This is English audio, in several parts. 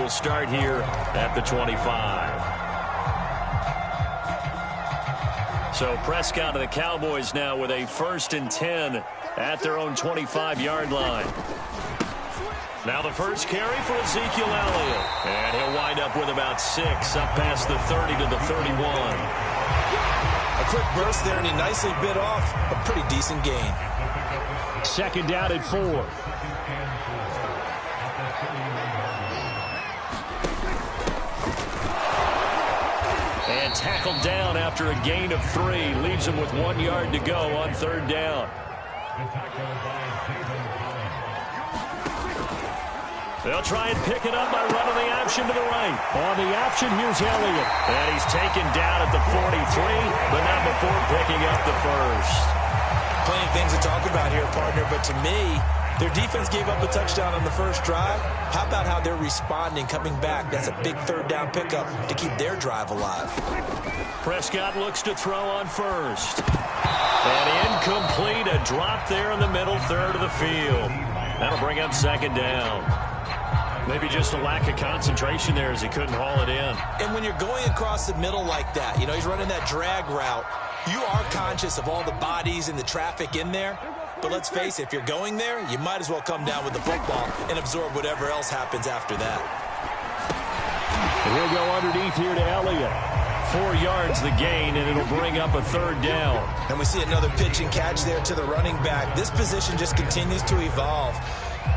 will start here at the 25. So Prescott of the Cowboys now with a 1st and 10 at their own 25-yard line. Now the first carry for Ezekiel Elliott. And he'll wind up with about 6 up past the 30 to the 31. A quick burst there, and he nicely bit off a pretty decent gain. 2nd down and 4. And tackled down after a gain of 3. Leaves him with 1 yard to go on 3rd down. They'll try and pick it up by running the option to the right. On the option, here's Elliott. And he's taken down at the 43, but not before picking up the 1st. Plenty of things to talk about here, partner, but to me, their defense gave up a touchdown on the first drive. How about how they're responding, coming back? That's a big 3rd down pickup to keep their drive alive. Prescott looks to throw on 1st. And incomplete, a drop there in the middle 3rd of the field. That'll bring up 2nd down. Maybe just a lack of concentration there as he couldn't haul it in. And when you're going across the middle like that, you know, he's running that drag route, you are conscious of all the bodies and the traffic in there. But let's face it, if you're going there, you might as well come down with the football and absorb whatever else happens after that. And he'll go underneath here to Elliott. 4 yards the gain, and it'll bring up a 3rd down. And we see another pitch and catch there to the running back. This position just continues to evolve.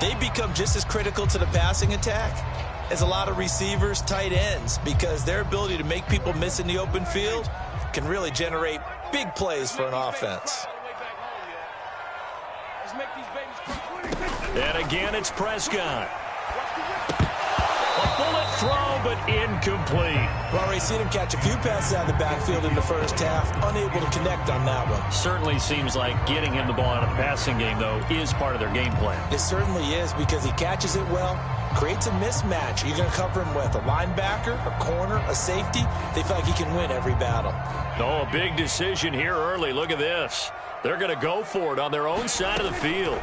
They become just as critical to the passing attack as a lot of receivers, tight ends, because their ability to make people miss in the open field can really generate big plays for an offense. And again, it's Prescott. A bullet throw, but incomplete. Well, we've seen him catch a few passes out of the backfield in the first half, unable to connect on that one. Certainly seems like getting him the ball out of the passing game, though, is part of their game plan. It certainly is, because he catches it well, creates a mismatch. You're going to cover him with a linebacker, a corner, a safety. They feel like he can win every battle. Oh, a big decision here early. Look at this. They're going to go for it on their own side of the field.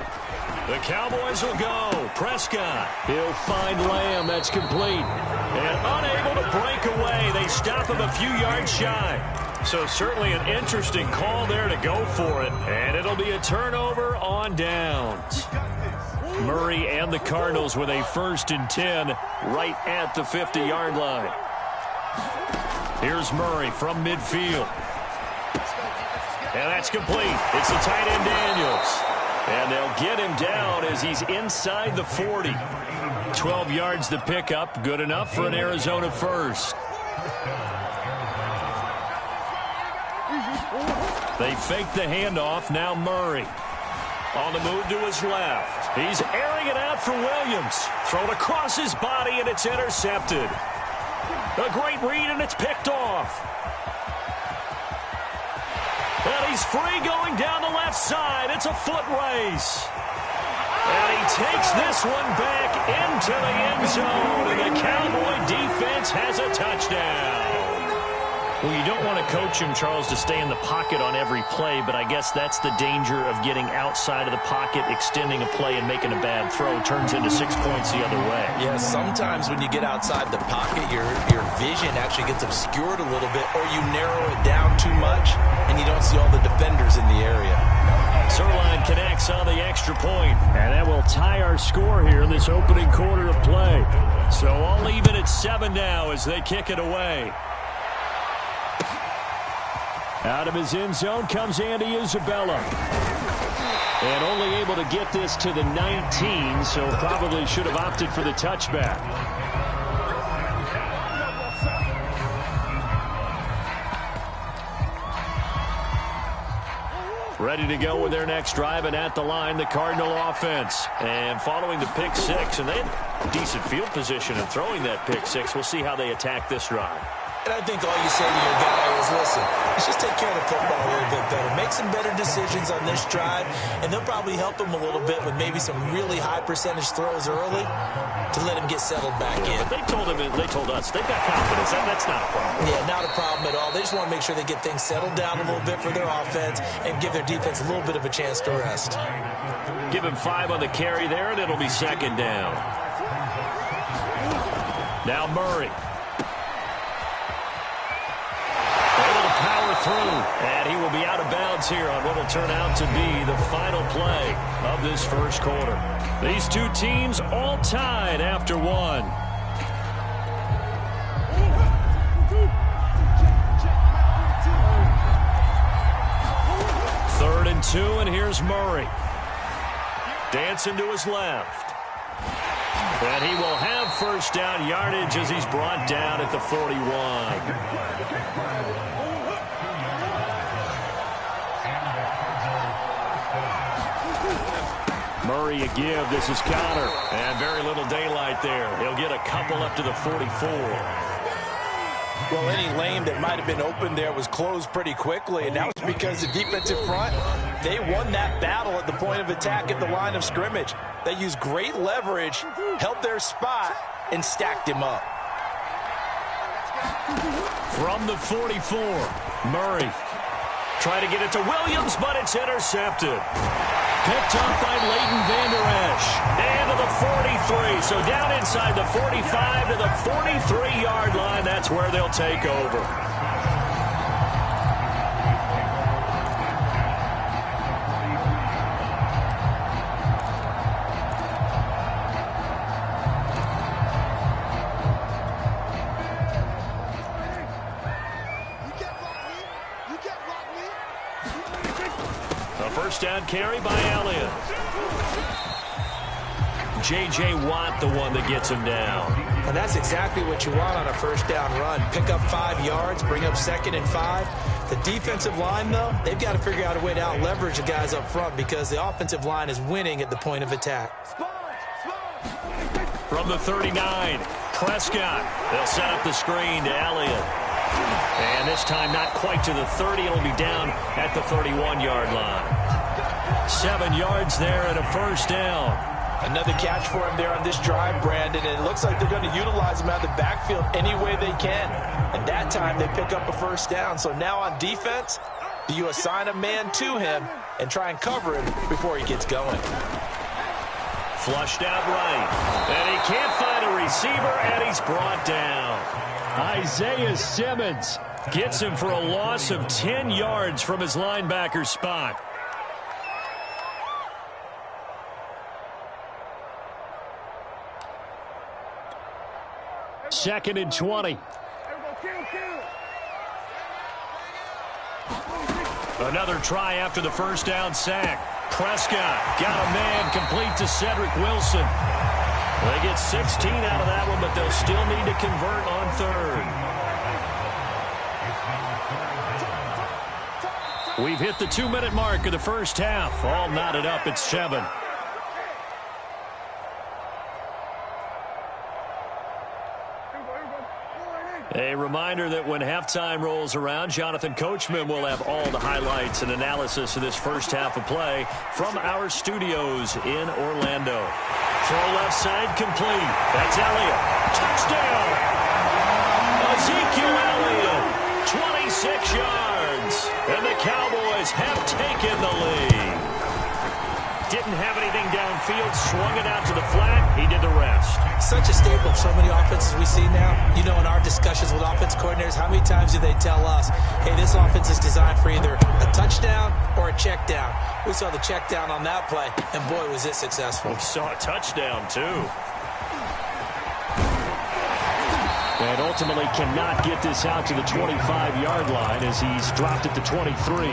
The Cowboys will go. Prescott. He'll find Lamb. That's complete. And unable to break away. They stop him a few yards shy. So certainly an interesting call there to go for it. And it'll be a turnover on downs. Murray and the Cardinals with a 1st and 10 right at the 50-yard line. Here's Murray from midfield. And that's complete. It's the tight end Daniels. And they'll get him down as he's inside the 40. 12 yards the pickup. Good enough for an Arizona 1st. They fake the handoff. Now Murray. On the move to his left. He's airing it out for Williams. Thrown across his body, and it's intercepted. A great read, and it's picked off. And he's free going down the left side. It's a foot race. And he takes this one back into the end zone. And the Cowboy defense has a touchdown. Well, you don't want to coach him, Charles, to stay in the pocket on every play, but I guess that's the danger of getting outside of the pocket, extending a play, and making a bad throw. Turns into 6 points the other way. Yeah, sometimes when you get outside the pocket, your vision actually gets obscured a little bit, or you narrow it down too much, and you don't see all the defenders in the area. Sirline connects on the extra point, and that will tie our score here in this opening quarter of play. So all even at 7 now as they kick it away. Out of his end zone comes Andy Isabella. And only able to get this to the 19, so probably should have opted for the touchback. Ready to go with their next drive, and at the line, the Cardinal offense. And following the pick six, and they had decent field position in throwing that pick six. We'll see how they attack this drive. And I think all you say to your guy is, listen, let's just take care of the football a little bit better. Make some better decisions on this drive, and they'll probably help him a little bit with maybe some really high percentage throws early to let him get settled back in. But they told us, they've got confidence. That's not a problem. Yeah, not a problem at all. They just want to make sure they get things settled down a little bit for their offense and give their defense a little bit of a chance to rest. Give him 5 on the carry there, and it'll be 2nd down. Now Murray. Able to power through. And he will be out of bounds here on what will turn out to be the final play of this first quarter. These two teams all tied after one. Third and 2, and here's Murray. Dancing to his left. And he will have first down yardage as he's brought down at the 41. Murray a give. This is counter. And very little daylight there. He'll get a couple up to the 44. Well, any lane that might have been open there was closed pretty quickly, and that was because the defensive front, they won that battle at the point of attack at the line of scrimmage. They used great leverage, held their spot, and stacked him up. From the 44, Murray trying to get it to Williams, but it's intercepted. Picked up by Leighton Vander Esch. And to the 43. So down inside the 45 to the 43-yard line. That's where they'll take over. A first down carry by Elliott. J.J. Watt, the one that gets him down. And that's exactly what you want on a first down run. Pick up 5 yards, bring up 2nd and 5. The defensive line, though, they've got to figure out a way to out-leverage the guys up front because the offensive line is winning at the point of attack. From the 39, Prescott. They'll set up the screen to Elliott. And this time not quite to the 30. It'll be down at the 31-yard line. 7 yards there and a first down. Another catch for him there on this drive, Brandon, and it looks like they're going to utilize him out of the backfield any way they can. And that time they pick up a first down. So now on defense, do you assign a man to him and try and cover him before he gets going? Flushed out right. And he can't find a receiver, and he's brought down. Isaiah Simmons gets him for a loss of 10 yards from his linebacker spot. Second and 20. Another try after the first down sack. Prescott got a man complete to Cedric Wilson. They get 16 out of that one, but they'll still need to convert on third. We've hit the 2-minute mark of the first half. All knotted up at 7. A reminder that when halftime rolls around, Jonathan Coachman will have all the highlights and analysis of this first half of play from our studios in Orlando. Throw left side complete. That's Elliott. Touchdown! Ezekiel Elliott, 26 yards. And the Cowboys have taken the lead. Didn't have anything downfield, swung it out to the flat. He did the rest. Such a staple of so many offenses we see now. You know, in our discussions with offense coordinators, how many times do they tell us, hey, this offense is designed for either a touchdown or a check down? We saw the check down on that play, and boy, was it successful. We saw a touchdown, too. And ultimately cannot get this out to the 25-yard line as he's dropped at the 23.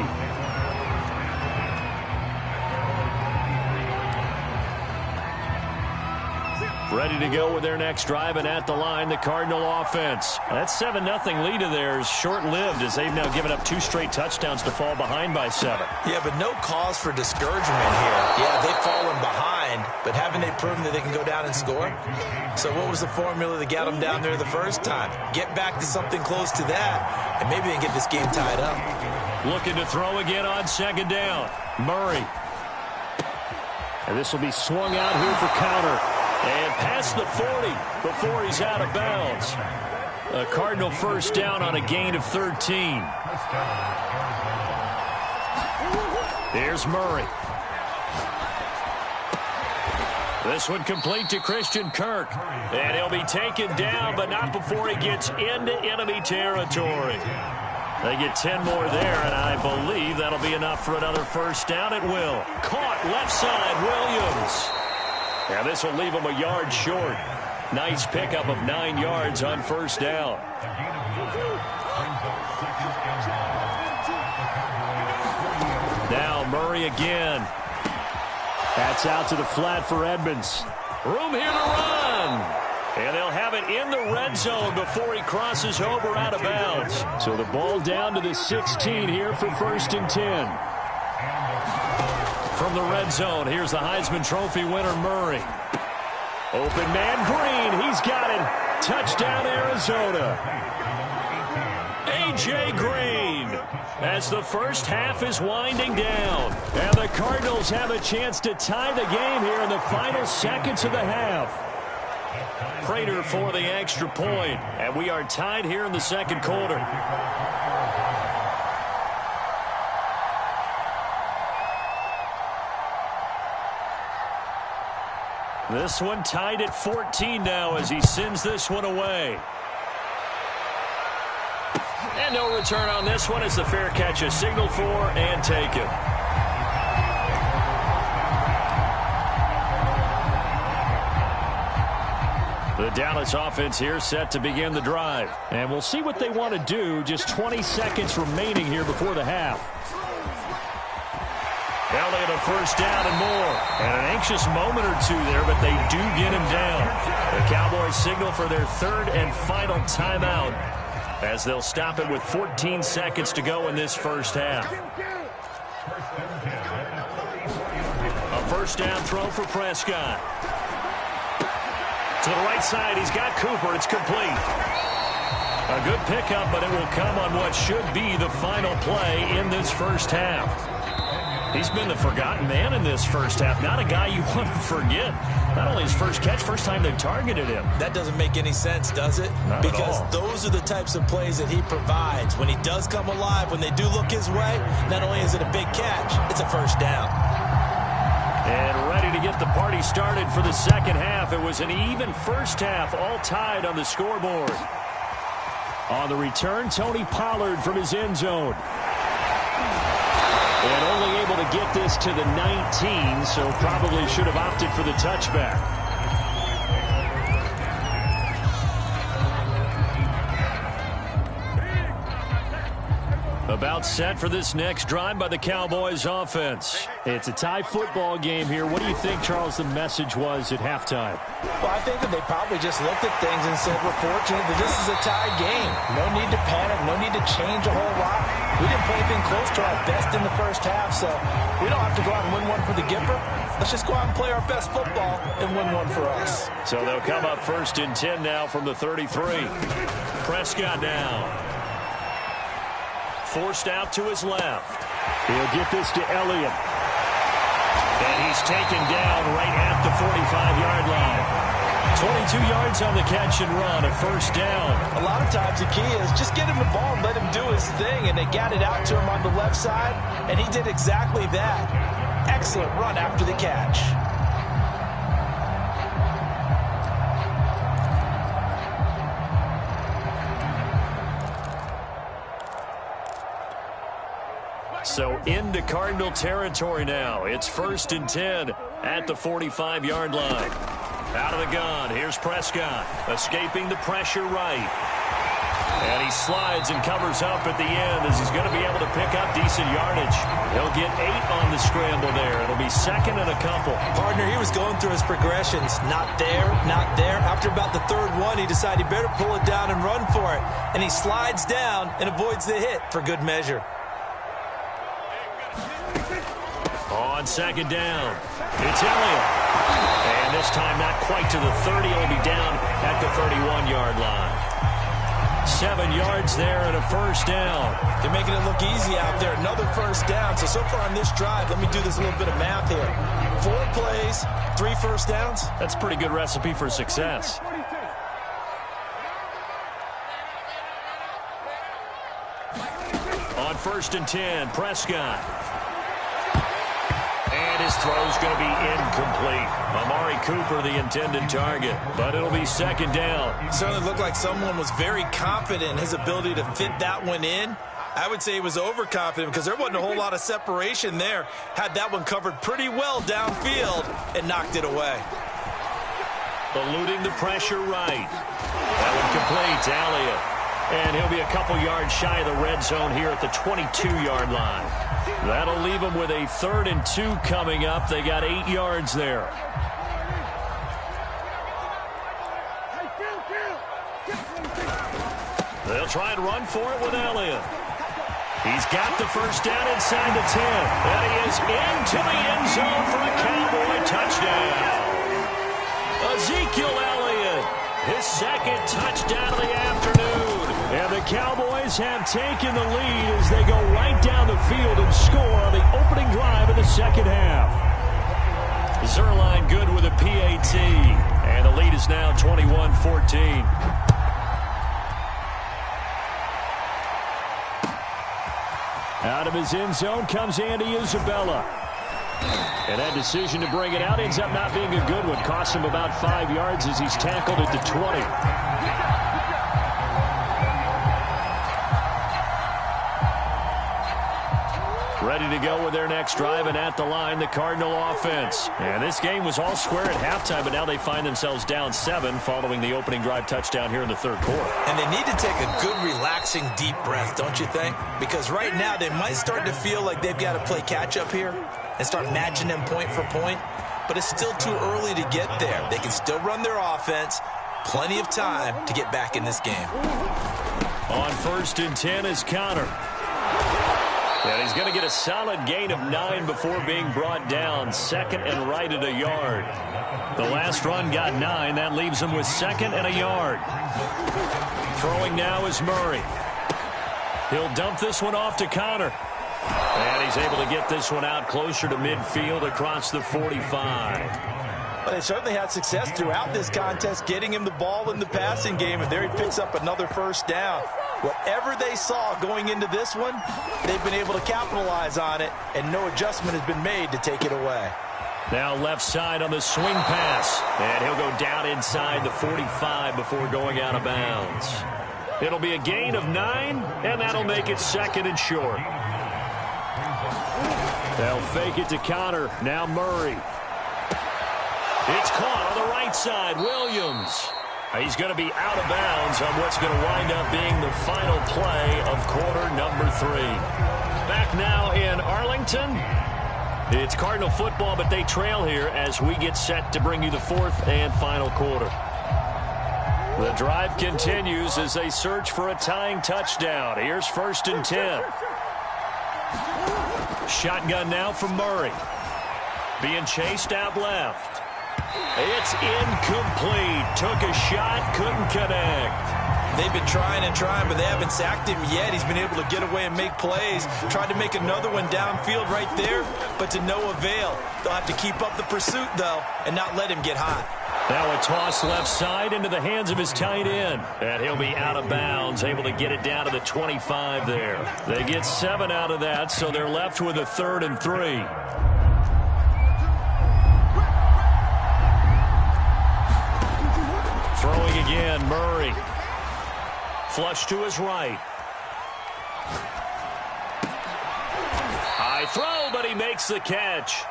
Ready to go with their next drive, and at the line, the Cardinal offense. That 7-0 lead of theirs short-lived as they've now given up 2 straight touchdowns to fall behind by 7. Yeah, but no cause for discouragement here. Yeah, they've fallen behind, but haven't they proven that they can go down and score? So what was the formula that got them down there the first time? Get back to something close to that, and maybe they can get this game tied up. Looking to throw again on second down. Murray. And this will be swung out here for counter. And past the 40 before he's out of bounds. A Cardinal first down on a gain of 13. Here's Murray. This one complete to Christian Kirk. And he'll be taken down, but not before he gets into enemy territory. They get 10 more there, and I believe that'll be enough for another first down. It will. Caught left side, Williams. And this will leave him a yard short. Nice pickup of 9 yards on first down. Now Murray again. That's out to the flat for Edmonds. Room here to run. And they'll have it in the red zone before he crosses over out of bounds. So the ball down to the 16 here for 1st and 10. From the red zone, here's the Heisman Trophy winner, Murray. Open man, Green. He's got it. Touchdown, Arizona. A.J. Green, as the first half is winding down. And the Cardinals have a chance to tie the game here in the final seconds of the half. Prater for the extra point, and we are tied here in the second quarter. This one tied at 14 now as he sends this one away. And no return on this one as the fair catch is signaled for and taken. The Dallas offense here set to begin the drive. And we'll see what they want to do. Just 20 seconds remaining here before the half. Elliott a first down and more. And an anxious moment or two there, but they do get him down. The Cowboys signal for their third and final timeout as they'll stop it with 14 seconds to go in this first half. A first down throw for Prescott. To the right side, he's got Cooper. It's complete. A good pickup, but it will come on what should be the final play in this first half. He's been the forgotten man in this first half. Not a guy you want to forget. Not only his first catch, first time they've targeted him. That doesn't make any sense, does it? Not because at all. Those are the types of plays that he provides. When he does come alive, when they do look his way, not only is it a big catch, it's a first down. And ready to get the party started for the second half. It was an even first half, all tied on the scoreboard. On the return, Tony Pollard from his end zone. And only able to get this to the 19, so probably should have opted for the touchback. About set for this next drive by the Cowboys offense. It's a tie football game here. What do you think, Charles, the message was at halftime? Well, I think that they probably just looked at things and said, we're fortunate that this is a tie game. No need to panic. No need to change a whole lot. We didn't play anything close to our best in the first half, so we don't have to go out and win one for the Gipper. Let's just go out and play our best football and win one for us. So they'll come up 1st and 10 now from the 33. Prescott now. Forced out to his left. He'll get this to Elliott. And he's taken down right at the 45-yard line. 22 yards on the catch and run, a first down. A lot of times the key is just get him the ball and let him do his thing, and they got it out to him on the left side, and he did exactly that. Excellent run after the catch. So into Cardinal territory now. It's 1st and 10 at the 45-yard line. Out of the gun, here's Prescott, escaping the pressure right. And he slides and covers up at the end as he's going to be able to pick up decent yardage. He'll get 8 on the scramble there. It'll be 2nd and a couple. Partner, he was going through his progressions. Not there, not there. After about the 3rd one, he decided he better pull it down and run for it. And he slides down and avoids the hit for good measure. On 2nd down, it's Elliott. And this time not quite to the 30. He'll be down at the 31-yard line. 7 yards there and a first down. They're making it look easy out there. Another first down. So far on this drive, let me do this a little bit of math here. 4 plays, 3 first downs. That's a pretty good recipe for success. On 1st and 10, Prescott. And his throw's going to be incomplete. Amari Cooper, the intended target, but it'll be second down. Certainly looked like someone was very confident in his ability to fit that one in. I would say he was overconfident because there wasn't a whole lot of separation there. Had that one covered pretty well downfield and knocked it away. Eluding the pressure right. That one completes Elliott. And he'll be a couple yards shy of the red zone here at the 22-yard line. That'll leave them with a 3rd and 2 coming up. They got 8 yards there. They'll try and run for it with Elliott. He's got the first down inside the 10. And he is into the end zone for a Cowboy touchdown. Ezekiel Elliott, his 2nd touchdown of the afternoon. And the Cowboys have taken the lead as they go right down the field and score on the opening drive of the second half. Zerline good with a PAT. And the lead is now 21-14. Out of his end zone comes Andy Isabella. And that decision to bring it out ends up not being a good one. Costs him about 5 yards as he's tackled at the 20. Ready to go with their next drive, and at the line, the Cardinal offense. And this game was all square at halftime, but now they find themselves down 7 following the opening drive touchdown here in the 3rd quarter. And they need to take a good, relaxing, deep breath, don't you think? Because right now, they might start to feel like they've got to play catch-up here and start matching them point for point. But it's still too early to get there. They can still run their offense. Plenty of time to get back in this game. On 1st and 10 is Connor. And he's going to get a solid gain of 9 before being brought down. 2nd and right at a yard. The last run got 9. That leaves him with 2nd and a yard. Throwing now is Murray. He'll dump this one off to Connor. And he's able to get this one out closer to midfield across the 45. Well, they certainly had success throughout this contest getting him the ball in the passing game, and there he picks up another first down. Whatever they saw going into this one, they've been able to capitalize on it, and no adjustment has been made to take it away. Now left side on the swing pass, and he'll go down inside the 45 before going out of bounds. It'll be a gain of 9, and that'll make it 2nd and short. They'll fake it to Connor. Now Murray. It's caught on the right side. Williams. He's going to be out of bounds on what's going to wind up being the final play of quarter number 3. Back now in Arlington. It's Cardinal football, but they trail here as we get set to bring you the 4th and final quarter. The drive continues as they search for a tying touchdown. Here's 1st and 10. Shotgun now from Murray. Being chased out left. It's incomplete. Took a shot, couldn't connect. They've been trying and trying, but they haven't sacked him yet. He's been able to get away and make plays. Tried to make another one downfield right there, but to no avail. They'll have to keep up the pursuit, though, and not let him get hot. Now a toss left side into the hands of his tight end. And he'll be out of bounds, able to get it down to the 25 there. They get 7 out of that, so they're left with a 3rd and 3. Throwing again, Murray. Flush to his right. High throw, but he makes the catch.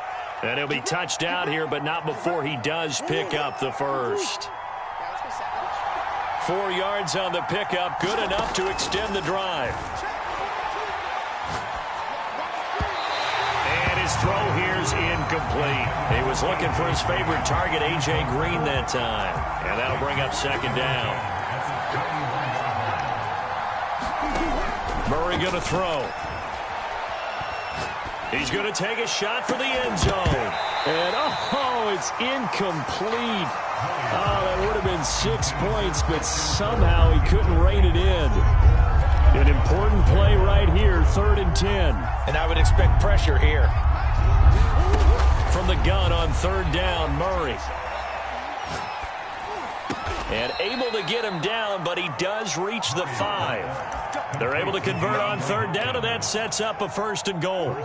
And he'll be touched out here, but not before he does pick up the first. 4 yards on the pickup, good enough to extend the drive. And his throw here's incomplete. He was looking for his favorite target, A.J. Green, that time. And that'll bring up 2nd down. Murray going to throw. He's going to take a shot for the end zone. And, oh, it's incomplete. Oh, that would have been 6 points, but somehow he couldn't rein it in. An important play right here, 3rd and 10. And I would expect pressure here. From the gun on 3rd down, Murray. And able to get him down, but he does reach the 5. They're able to convert on 3rd down, and that sets up a 1st and goal.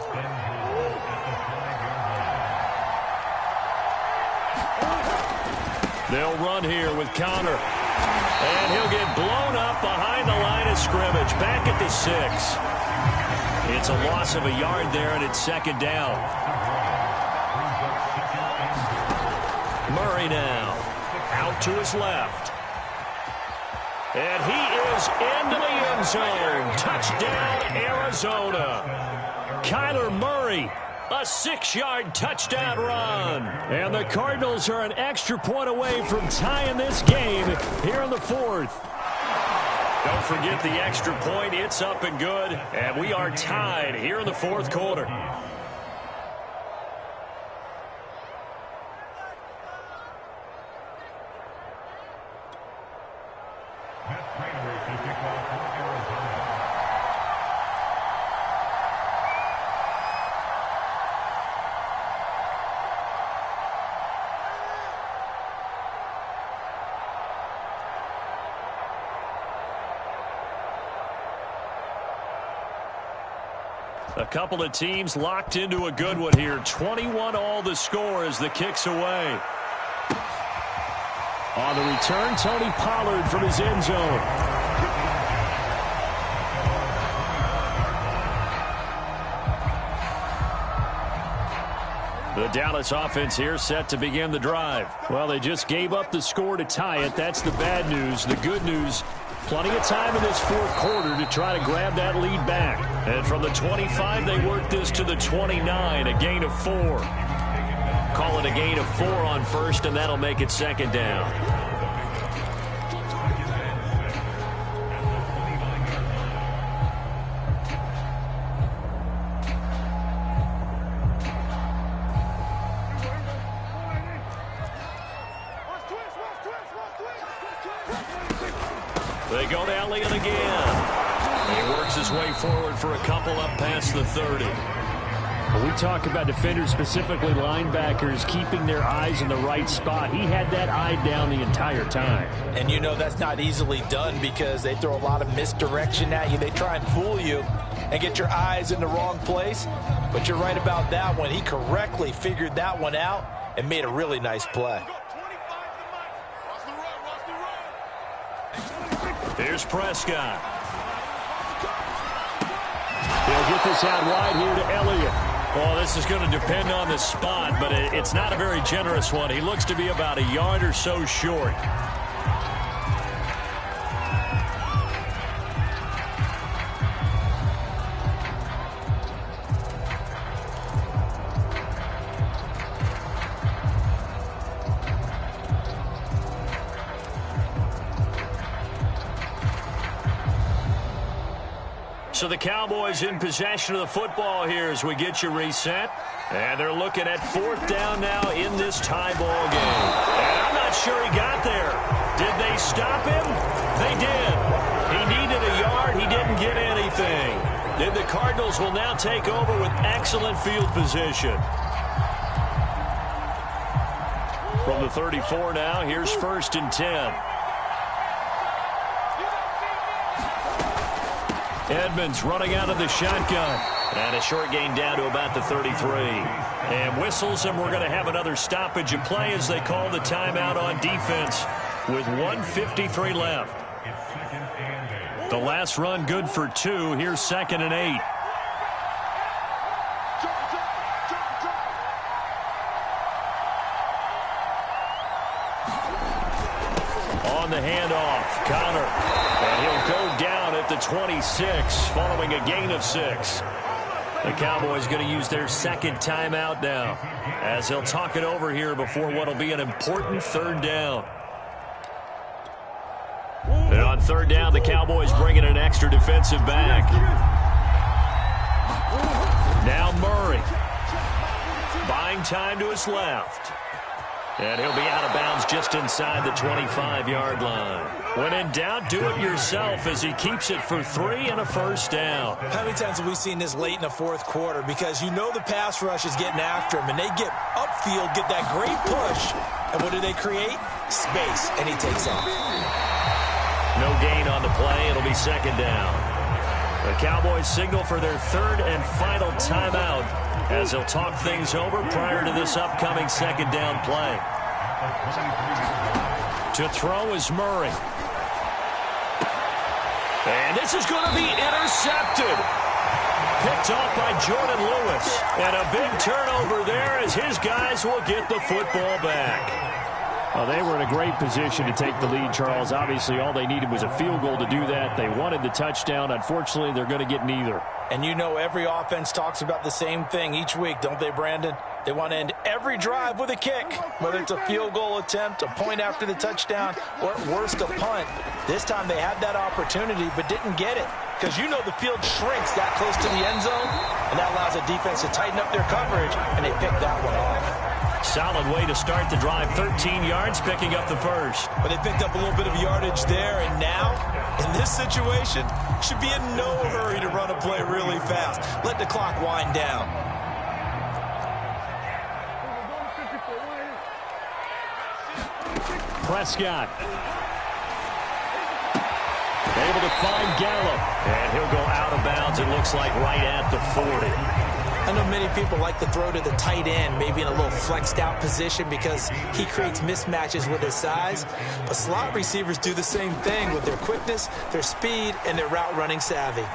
They'll run here with Connor. And he'll get blown up behind the line of scrimmage. Back at the 6. It's a loss of a yard there, and it's second down. Murray now. Out to his left. And he is into the end zone. Touchdown, Arizona. Kyler Murray, a 6-yard touchdown run. And the Cardinals are an extra point away from tying this game here in the 4th. Don't forget the extra point. It's up and good. And we are tied here in the 4th quarter. A couple of teams locked into a good one here. 21 all the score as the kick's away. On the return, Tony Pollard from his end zone. The Dallas offense here set to begin the drive. Well, they just gave up the score to tie it. That's the bad news. The good news, plenty of time in this 4th quarter to try to grab that lead back. And from the 25, they work this to the 29, a gain of 4. Call it a gain of 4 on first, and that'll make it second down. They go to Elliott again. He works his way forward for a couple up past the 30. When we talk about defenders, specifically linebackers, keeping their eyes in the right spot, he had that eye down the entire time. And you know that's not easily done because they throw a lot of misdirection at you. They try and fool you and get your eyes in the wrong place. But you're right about that one. He correctly figured that one out and made a really nice play. Here's Prescott. He'll get this out wide here to Elliott. Well, this is going to depend on the spot, but it's not a very generous one. He looks to be about a yard or so short. So the Cowboys in possession of the football here as we get you reset. And they're looking at 4th down now in this tie ball game. And I'm not sure he got there. Did they stop him? They did. He needed a yard. He didn't get anything. Then the Cardinals will now take over with excellent field position. From the 34 now, here's 1st and 10. Edmonds running out of the shotgun. And a short gain down to about the 33. And whistles, and we're going to have another stoppage of play as they call the timeout on defense with 1:53 left. The last run good for 2. Here's 2nd and 8. On the handoff, Connor. And he'll go down at the 26 following a gain of 6. The Cowboys going to use their 2nd timeout now as they'll talk it over here before what will be an important 3rd down. And on 3rd down, the Cowboys bring in an extra defensive back. Now Murray. Buying time to his left. And he'll be out of bounds just inside the 25-yard line. When in doubt, do it yourself as he keeps it for 3 and a 1st down. How many times have we seen this late in the 4th quarter? Because you know the pass rush is getting after him, and they get upfield, get that great push. And what do they create? Space, and he takes off. No gain on the play. It'll be 2nd down. The Cowboys signal for their 3rd and final timeout as they'll talk things over prior to this upcoming 2nd down play. To throw is Murray. And this is going to be intercepted. Picked off by Jordan Lewis. And a big turnover there as his guys will get the football back. Well, they were in a great position to take the lead, Charles. Obviously, all they needed was a field goal to do that. They wanted the touchdown. Unfortunately, they're going to get neither. And you know every offense talks about the same thing each week, don't they, Brandon? They want to end every drive with a kick, whether it's a field goal attempt, a point after the touchdown, or at worst, a punt. This time they had that opportunity but didn't get it because you know the field shrinks that close to the end zone, and that allows the defense to tighten up their coverage, and they picked that one off. Solid way to start the drive. 13 yards, picking up the first. But they picked up a little bit of yardage there, and now, in this situation, should be in no hurry to run a play really fast. Let the clock wind down. Prescott. Able to find Gallup. And he'll go out of bounds, it looks like, right at the 40. I know many people like to throw to the tight end, maybe in a little flexed out position because he creates mismatches with his size. But slot receivers do the same thing with their quickness, their speed, and their route running savvy.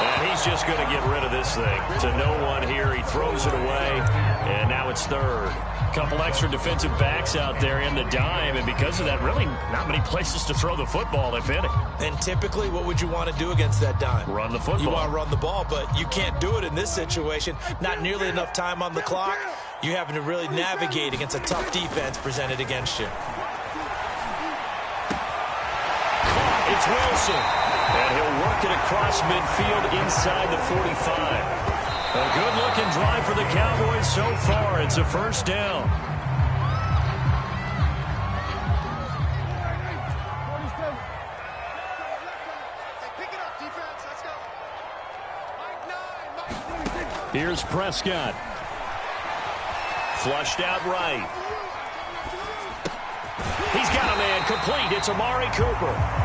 And he's just going to get rid of this thing. To no one here, he throws it away, and now it's third. Couple extra defensive backs out there in the dime, and because of that, really not many places to throw the football, if any. And typically, what would you want to do against that dime? Run the football. You want to run the ball, but you can't do it in this situation. Not nearly enough time on the clock. You're having to really navigate against a tough defense presented against you. It's Wilson, and he'll work it across midfield inside the 45. A good-looking drive for the Cowboys so far. It's a first down. Here's Prescott. Flushed out right. He's got a man complete. It's Amari Cooper.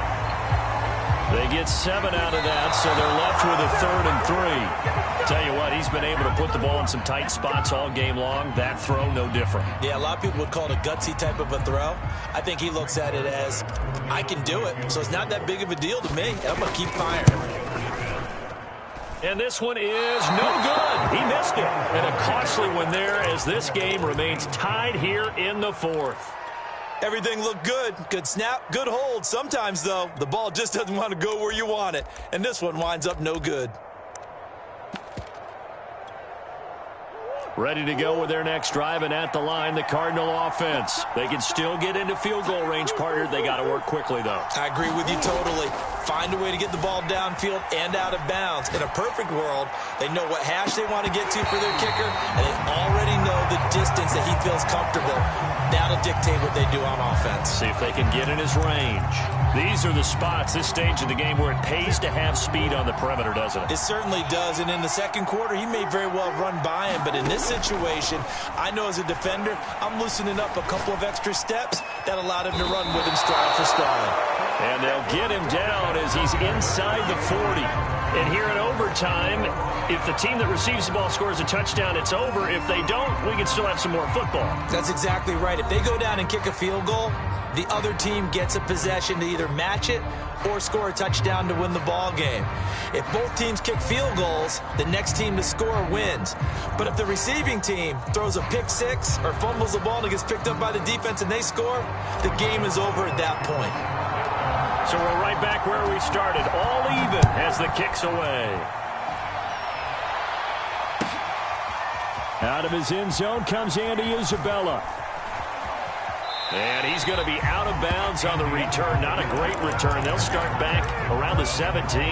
They get 7 out of that, so they're left with a 3rd and 3. Tell you what, he's been able to put the ball in some tight spots all game long. That throw, no different. Yeah, a lot of people would call it a gutsy type of a throw. I think he looks at it as, I can do it, so it's not that big of a deal to me. I'm going to keep firing. And this one is no good. He missed it. And a costly one there as this game remains tied here in the 4th. Everything looked good. Good snap, good hold. Sometimes, though, the ball just doesn't want to go where you want it. And this one winds up no good. Ready to go with their next drive, and at the line, the Cardinal offense. They can still get into field goal range, partner. They got to work quickly, though. I agree with you totally. Find a way to get the ball downfield and out of bounds. In a perfect world, they know what hash they want to get to for their kicker, and they already know the distance that he feels comfortable. That'll dictate what they do on offense. See if they can get in his range. These are the spots, this stage of the game, where it pays to have speed on the perimeter, doesn't it? It certainly does, and in the second quarter, he may very well run by him, but in this situation, I know as a defender, I'm loosening up a couple of extra steps that allowed him to run with him stride for stride. And they'll get him down as he's inside the 40. And here in overtime, if the team that receives the ball scores a touchdown, it's over. If they don't, we can still have some more football. That's exactly right. If they go down and kick a field goal, the other team gets a possession to either match it or score a touchdown to win the ball game. If both teams kick field goals, the next team to score wins. But if the receiving team throws a pick six or fumbles the ball and it gets picked up by the defense and they score, the game is over at that point. So we're right back where we started, all even as the kick's away. Out of his end zone comes Andy Isabella. And he's going to be out of bounds on the return. Not a great return. They'll start back around the 17.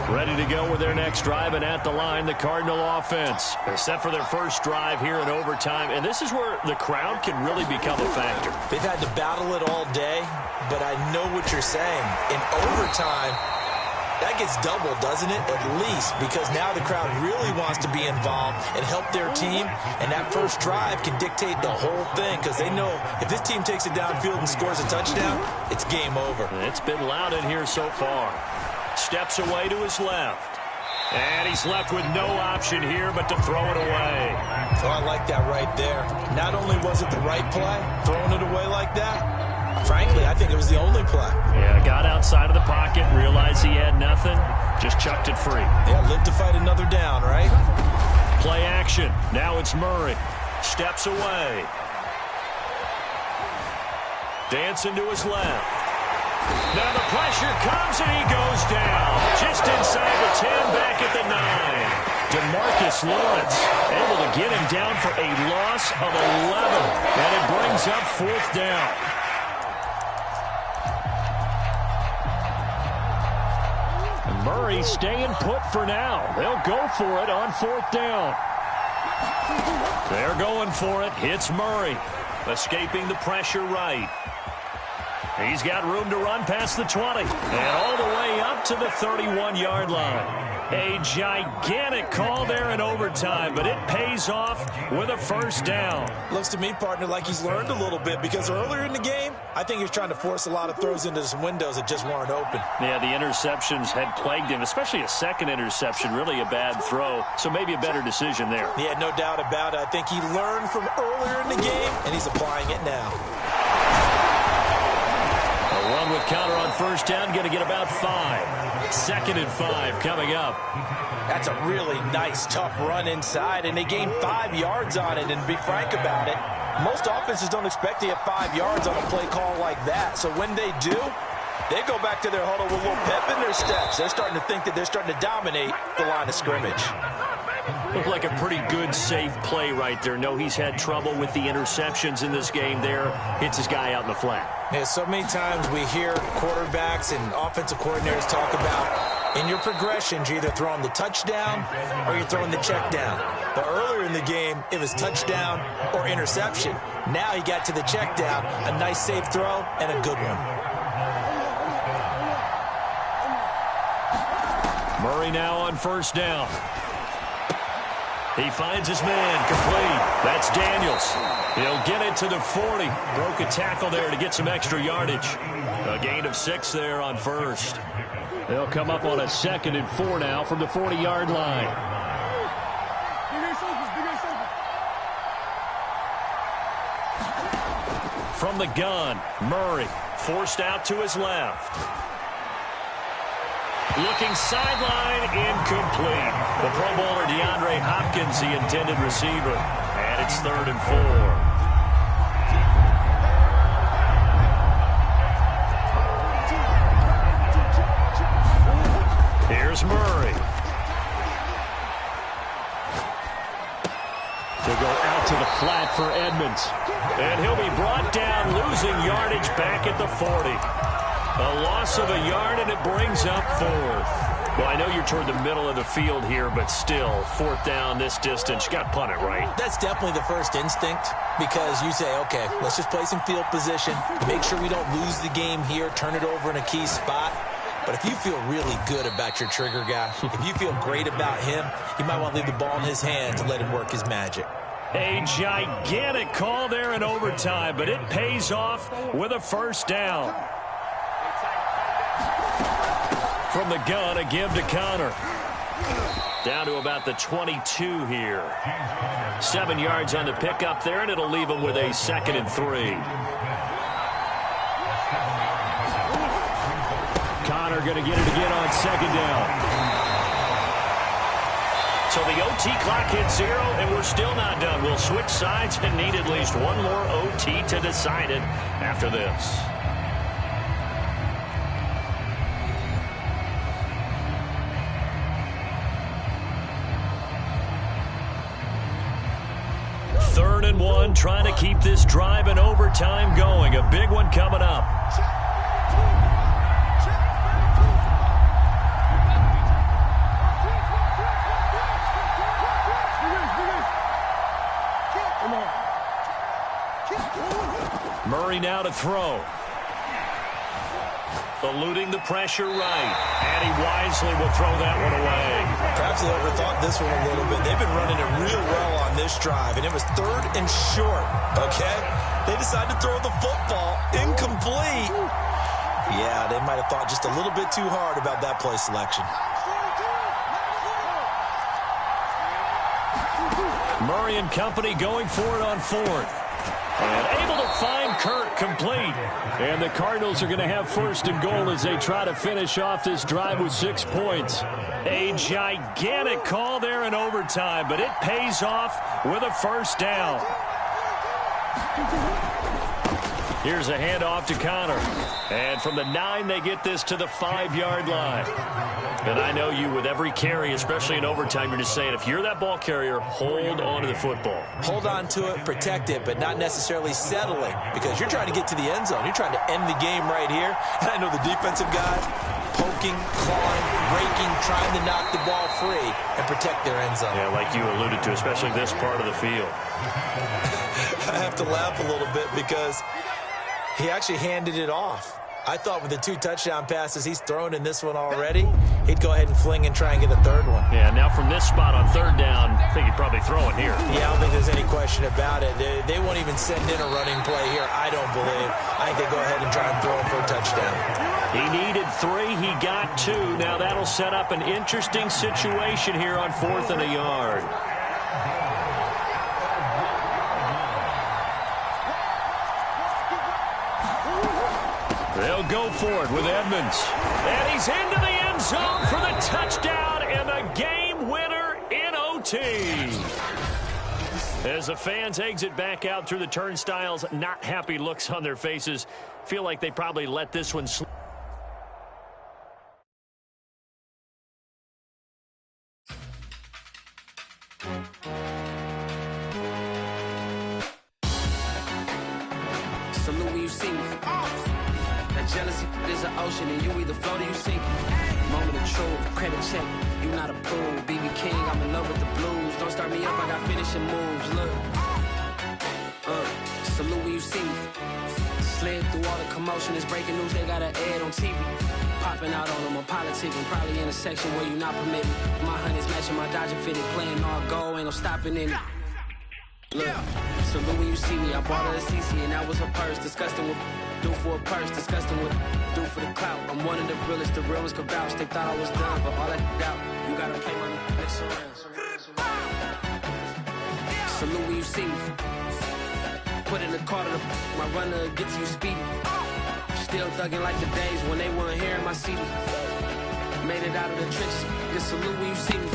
Ready to go with their next drive, and at the line, the Cardinal offense. They're set for their first drive here in overtime, and this is where the crowd can really become a factor. They've had to battle it all day, but I know what you're saying. In overtime, that gets doubled, doesn't it? At least, because now the crowd really wants to be involved and help their team, and that first drive can dictate the whole thing because they know if this team takes it downfield and scores a touchdown, it's game over. It's been loud in here so far. Steps away to his left. And he's left with no option here but to throw it away. Oh, I like that right there. Not only was it the right play, throwing it away like that, frankly, I think it was the only play. Yeah, got outside of the pocket, realized he had nothing, just chucked it free. Yeah, lived to fight another down, right? Play action. Now it's Murray. Steps away. Dancing to his left. Now the pressure comes and he goes down. Just inside the 10, back at the 9. DeMarcus Lawrence able to get him down for a loss of 11. And it brings up 4th down. And Murray staying put for now. They'll go for it on 4th down. They're going for it. Hits Murray. Escaping the pressure right. He's got room to run past the 20. And all the way up to the 31-yard line. A gigantic call there in overtime, but it pays off with a 1st down. Looks to me, partner, like he's learned a little bit, because earlier in the game, I think he was trying to force a lot of throws into some windows that just weren't open. Yeah, the interceptions had plagued him, especially a second interception, really a bad throw. So maybe a better decision there. Yeah, no doubt about it. I think he learned from earlier in the game, and he's applying it now. A run with counter on 1st down, going to get about 5. 2nd and 5 coming up. That's a really nice, tough run inside, and they gained 5 yards on it. And to be frank about it, most offenses don't expect to get 5 yards on a play call like that. So when they do, they go back to their huddle with a little pep in their steps. They're starting to think that they're starting to dominate the line of scrimmage. Looked like a pretty good, safe play right there. No, he's had trouble with the interceptions in this game there. Hits his guy out in the flat. Yeah, so many times we hear quarterbacks and offensive coordinators talk about in your progressions, you're either throwing the touchdown or you're throwing the check down. But earlier in the game, it was touchdown or interception. Now he got to the check down, a nice safe throw, and a good one. Murray now on 1st down. He finds his man, complete. That's Daniels. He'll get it to the 40. Broke a tackle there to get some extra yardage. A gain of 6 there on 1st. They'll come up on a 2nd and 4 now from the 40-yard line. From the gun, Murray forced out to his left. Looking sideline, incomplete. The Pro Bowler DeAndre Hopkins, the intended receiver. And it's 3rd and 4. Here's Murray. To go out to the flat for Edmonds. And he'll be brought down, losing yardage back at the 40. A loss of a yard, and it brings up 4th. Well, I know you're toward the middle of the field here, but still, 4th down this distance. You got to punt it, right? That's definitely the first instinct, because you say, okay, let's just play some field position, make sure we don't lose the game here, turn it over in a key spot. But if you feel really good about your trigger guy, if you feel great about him, you might want to leave the ball in his hands and let him work his magic. A gigantic call there in overtime, but it pays off with a 1st down. From the gun, a give to Connor. Down to about the 22 here. 7 yards on the pickup there, and it'll leave him with a 2nd and 3. Connor going to get it again on 2nd down. So the OT clock hits 0, and we're still not done. We'll switch sides and need at least one more OT to decide it after this. Third and 1, trying to keep this drive in overtime going. A big one coming up. Murray now to throw. Eluding the pressure right. And he wisely will throw that one away. Perhaps they overthought this one a little bit. They've been running it real well on this drive, and it was 3rd and short, okay? They decided to throw the football incomplete. Yeah, they might have thought just a little bit too hard about that play selection. Murray and company going for it on fourth. And able to find Kirk complete. And the Cardinals are going to have first and goal as they try to finish off this drive with 6 points. A gigantic call there in overtime, but it pays off with a first down. Here's a handoff to Connor. And from the 9, they get this to the 5-yard line. And I know you, with every carry, especially in overtime, you're just saying, if you're that ball carrier, hold on to the football. Hold on to it, protect it, but not necessarily settling, because you're trying to get to the end zone. You're trying to end the game right here. And I know the defensive guys poking, clawing, raking, trying to knock the ball free and protect their end zone. Yeah, like you alluded to, especially this part of the field. I have to laugh a little bit because he actually handed it off. I thought with the 2 touchdown passes he's thrown in this one already, he'd go ahead and fling and try and get a third one. Yeah, now from this spot on third down, I think he'd probably throw it here. Yeah, I don't think there's any question about it. They won't even send in a running play here, I don't believe. I think they go ahead and try and throw him for a touchdown. He needed 3. He got 2. Now that'll set up an interesting situation here on 4th and a yard. They'll go for it with Edmonds. And he's into the end zone for the touchdown and the game winner in OT. As the fans exit back out through the turnstiles, not happy looks on their faces. Feel like they probably let this one slip. Salute when you see me. That jealousy is an ocean, and you either float or you sink. Moment of truth, credit check, you not approved. BB King, I'm in love with the blues. Don't start me up, I got finishing moves. Look, salute when you see me. Slid through all the commotion, it's breaking news, they got an ad on TV. Popping out on them on politicking, probably in a section where you not permitted. My honey's matching my Dodger fitted, playing all goal, ain't no stopping in it. Look, salute when you see me, I bought her a CC and that was her purse. Disgusting with do for a purse, disgusting with do for the clout. I'm one of the realest, the realest could vouch. They thought I was done, but all that out, you gotta play my next around. Salute when you see me. Put in the car to my runner gets you speedy. Still thugging like the days when they weren't here in my city. Made it out of the trenches. Just salute when you see me.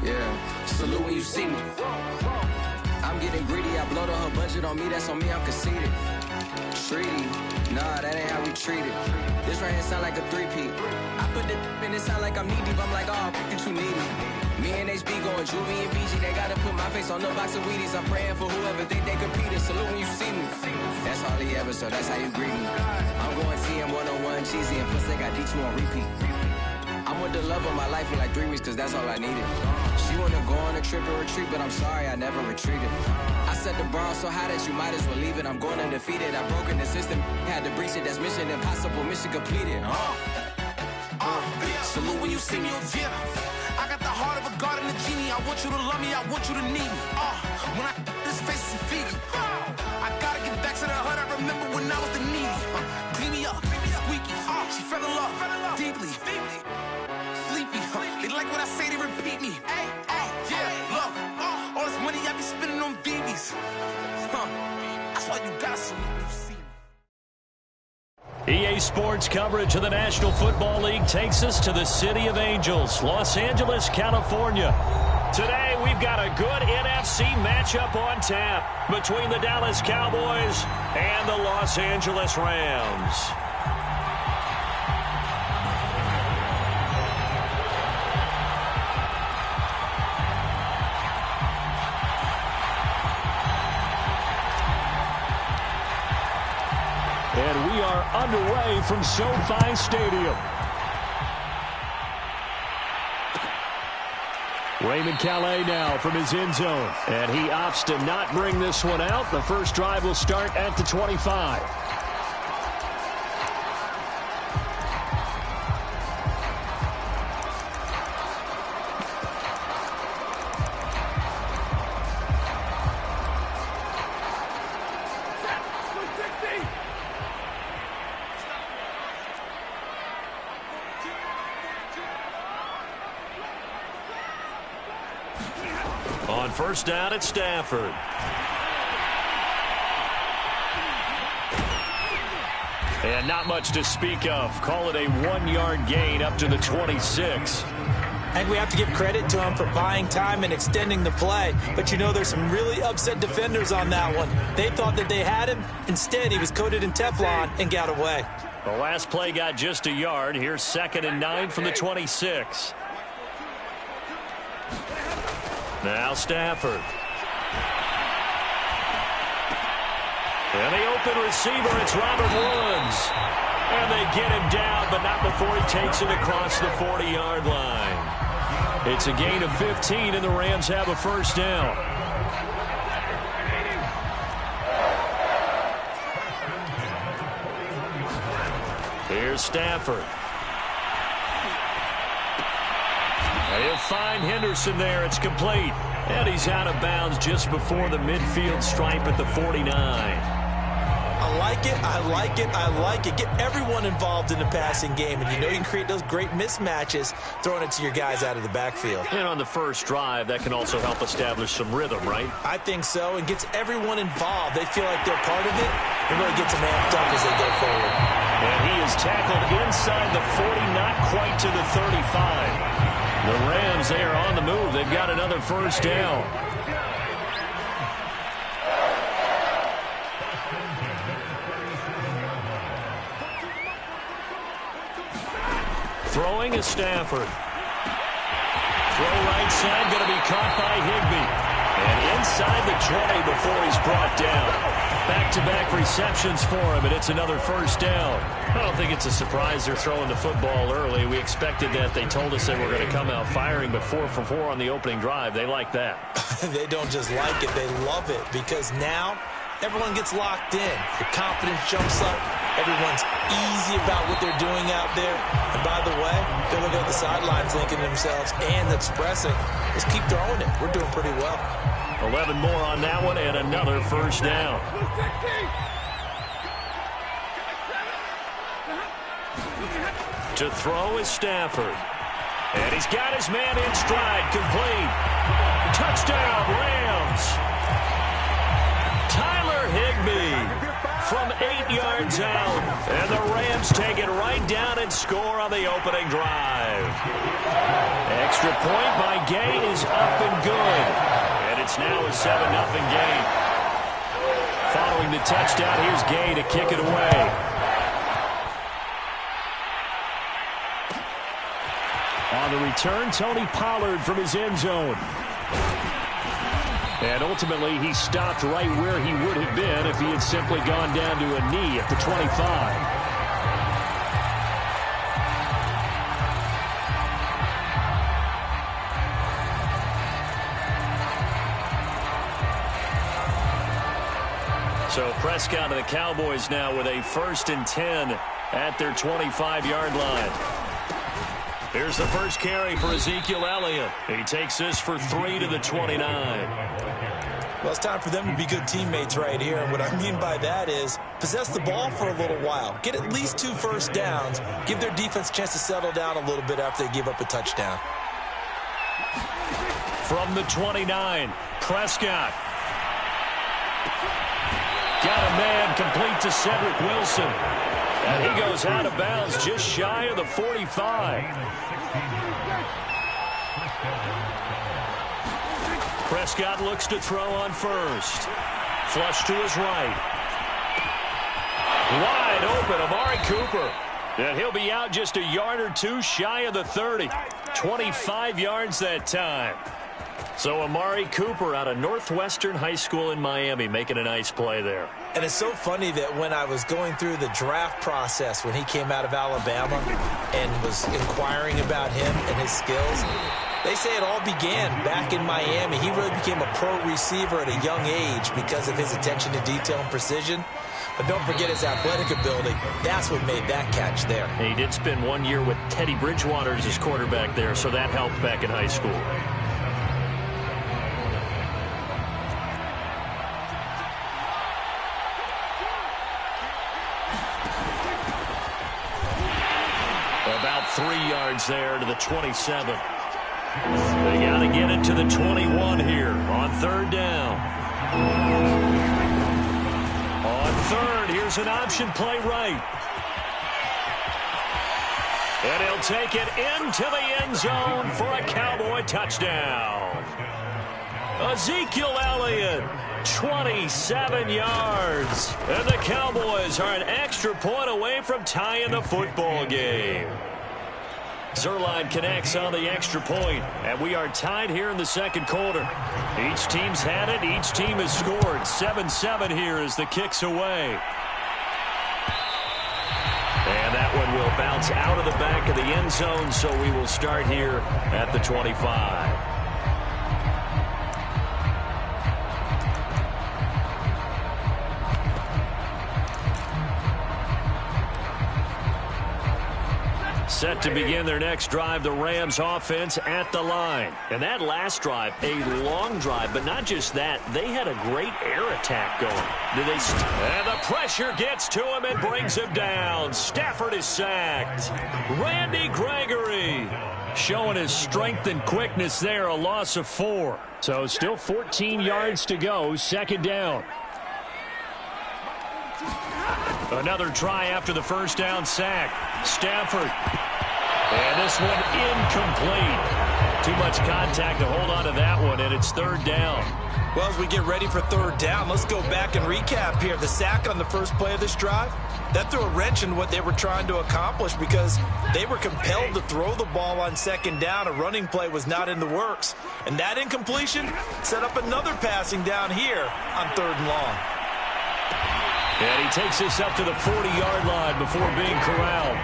Yeah, salute when you see me. I'm getting greedy, I blowed up her budget on me, that's on me, I'm conceited. Treaty, nah, that ain't how we treat it. This right here sound like a 3-peat. I put the in it sound like I'm knee deep, I'm like, oh, you too needy. Me and HB going Juvie and BG, they gotta put my face on no box of Wheaties. I'm praying for whoever think they competed, salute when you see me. That's all he ever, so that's how you greet me. I'm going TM 101 cheesy, and plus they got D2 on repeat. I'm with the love of my life for like 3 weeks, cause that's all I needed. She wanna go on a trip or retreat, but I'm sorry, I never retreated. I set the bar so high that you might as well leave it. I'm going undefeated, I've broken the system. Had to breach it, that's mission impossible, mission completed. Salute when you see me, yeah. I got the heart of a god and a genie. I want you to love me, I want you to need me. When I this face is Fiji. I gotta get back to the hood, I remember when I was the needy. Clean me up, squeaky. She fell in love, deeply. Sleepy, they like what I say, they repeat me. Yeah, look, all this money I be spending on BBs. That's why you gotta salute when you see me. EA Sports coverage of the National Football League takes us to the City of Angels, Los Angeles, California. Today, we've got a good NFC matchup on tap between the Dallas Cowboys and the Los Angeles Rams. And we are underway from SoFi Stadium. Raymond Calais now from his end zone. And he opts to not bring this one out. The first drive will start at the 25. first down at Stafford. And not much to speak of. Call it a 1-yard gain up to the 26. And we have to give credit to him for buying time and extending the play. But, you know, there's some really upset defenders on that one. They thought that they had him. Instead, he was coated in Teflon and got away. The last play got just a yard. Here's 2nd and 9 from the 26. Now Stafford. And the open receiver, it's Robert Woods. And they get him down, but not before he takes it across the 40-yard line. It's a gain of 15, and the Rams have a first down. Here's Stafford. He'll find Henderson there. It's complete. And he's out of bounds just before the midfield stripe at the 49. I like it, I like it, I like it. Get everyone involved in the passing game, and you know you can create those great mismatches throwing it to your guys out of the backfield. And on the first drive, that can also help establish some rhythm, right? I think so, and gets everyone involved. They feel like they're part of it, and really gets them amped up as they go forward. And he is tackled inside the 40, not quite to the 35. The Rams, they are on the move. They've got another first down. Throwing is Stafford. Throw right side, going to be caught by Higbee. And inside the 20 before he's brought down. Back-to-back receptions for him, and it's another first down. I don't think it's a surprise they're throwing the football early. We expected that. They told us they were going to come out firing, but 4 for 4 on the opening drive. They like that. They don't just like it, they love it, because now everyone gets locked in. The confidence jumps up. Everyone's easy about what they're doing out there. And by the way, they're looking at the sidelines thinking to themselves and expressing, let's keep throwing it. We're doing pretty well. 11 more on that one and another first down. To throw is Stafford. And he's got his man in stride, complete. Touchdown, Rams. Tyler Higbee from 8 yards out. And the Rams take it right down and score on the opening drive. Extra point by Gay is up and good. And it's now a 7-0 game. Following the touchdown, here's Gay to kick it away. On the return, Tony Pollard from his end zone. And ultimately, he stopped right where he would have been if he had simply gone down to a knee at the 25. So Prescott and the Cowboys now with a 1st and 10 at their 25-yard line. Here's the first carry for Ezekiel Elliott. He takes this for 3 to the 29. Well, it's time for them to be good teammates right here. And what I mean by that is possess the ball for a little while. Get at least 2 first downs. Give their defense a chance to settle down a little bit after they give up a touchdown. From the 29, Prescott. Got a man complete to Cedric Wilson. And he goes out of bounds just shy of the 45. Prescott looks to throw on first. Flush to his right. Wide open, Amari Cooper. And he'll be out just a yard or 2 shy of the 30. 25 yards that time. So Amari Cooper out of Northwestern High School in Miami making a nice play there. And it's so funny that when I was going through the draft process when he came out of Alabama and was inquiring about him and his skills, they say it all began back in Miami. He really became a pro receiver at a young age because of his attention to detail and precision. But don't forget his athletic ability. That's what made that catch there. And he did spend 1 year with Teddy Bridgewater as his quarterback there, so that helped back in high school. About 3 yards there to the 27. They got to get it to the 21 here on third down. On third, here's an option play right. And he'll take it into the end zone for a Cowboy touchdown. Ezekiel Elliott, 27 yards. And the Cowboys are an extra point away from tying the football game. Zuerlein connects on the extra point, and we are tied here in the second quarter. Each team's had it. Each team has scored. 7-7 here as the kick's away. And that one will bounce out of the back of the end zone, so we will start here at the 25. Set to begin their next drive, the Rams offense at the line. And that last drive, a long drive, but not just that. They had a great air attack going. And the pressure gets to him and brings him down. Stafford is sacked. Randy Gregory showing his strength and quickness there, a loss of 4. So still 14 yards to go, second down. Another try after the first down sack. Stafford. And this one incomplete. Too much contact to hold on to that one, and it's third down. Well, as we get ready for third down, let's go back and recap here. The sack on the first play of this drive, that threw a wrench in what they were trying to accomplish because they were compelled to throw the ball on second down. A running play was not in the works. And that incompletion set up another passing down here on third and long. And he takes this up to the 40-yard line before being corralled.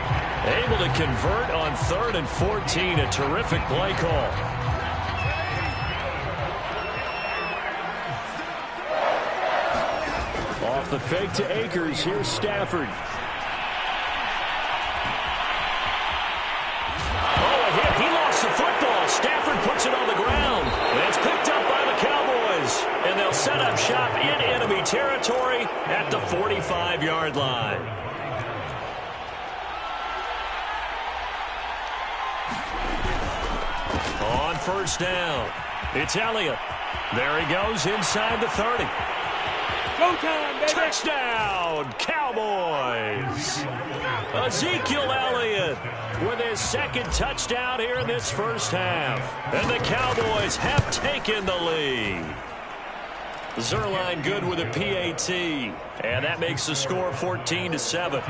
Able to convert on third and 14. A terrific play call. Off the fake to Akers. Here's Stafford. Oh, a hit. He lost the football. Stafford puts it on the ground. And it's picked up by the Cowboys. And they'll set up shop in enemy territory at the 45-yard line. On first down, it's Elliott. There he goes inside the 30. Go time, baby. Touchdown, Cowboys. Ezekiel Elliott with his second touchdown here in this first half. And the Cowboys have taken the lead. Zuerlein good with a PAT. And that makes the score 14-7.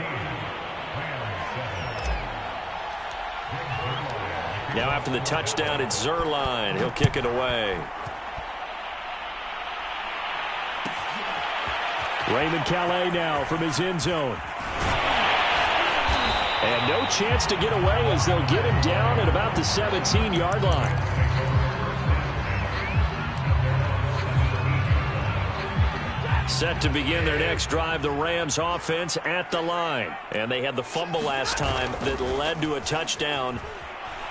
Now after the touchdown, it's Zuerlein. He'll kick it away. Raymond Calais now from his end zone. And no chance to get away as they'll get him down at about the 17-yard line. Set to begin their next drive, the Rams offense at the line. And they had the fumble last time that led to a touchdown.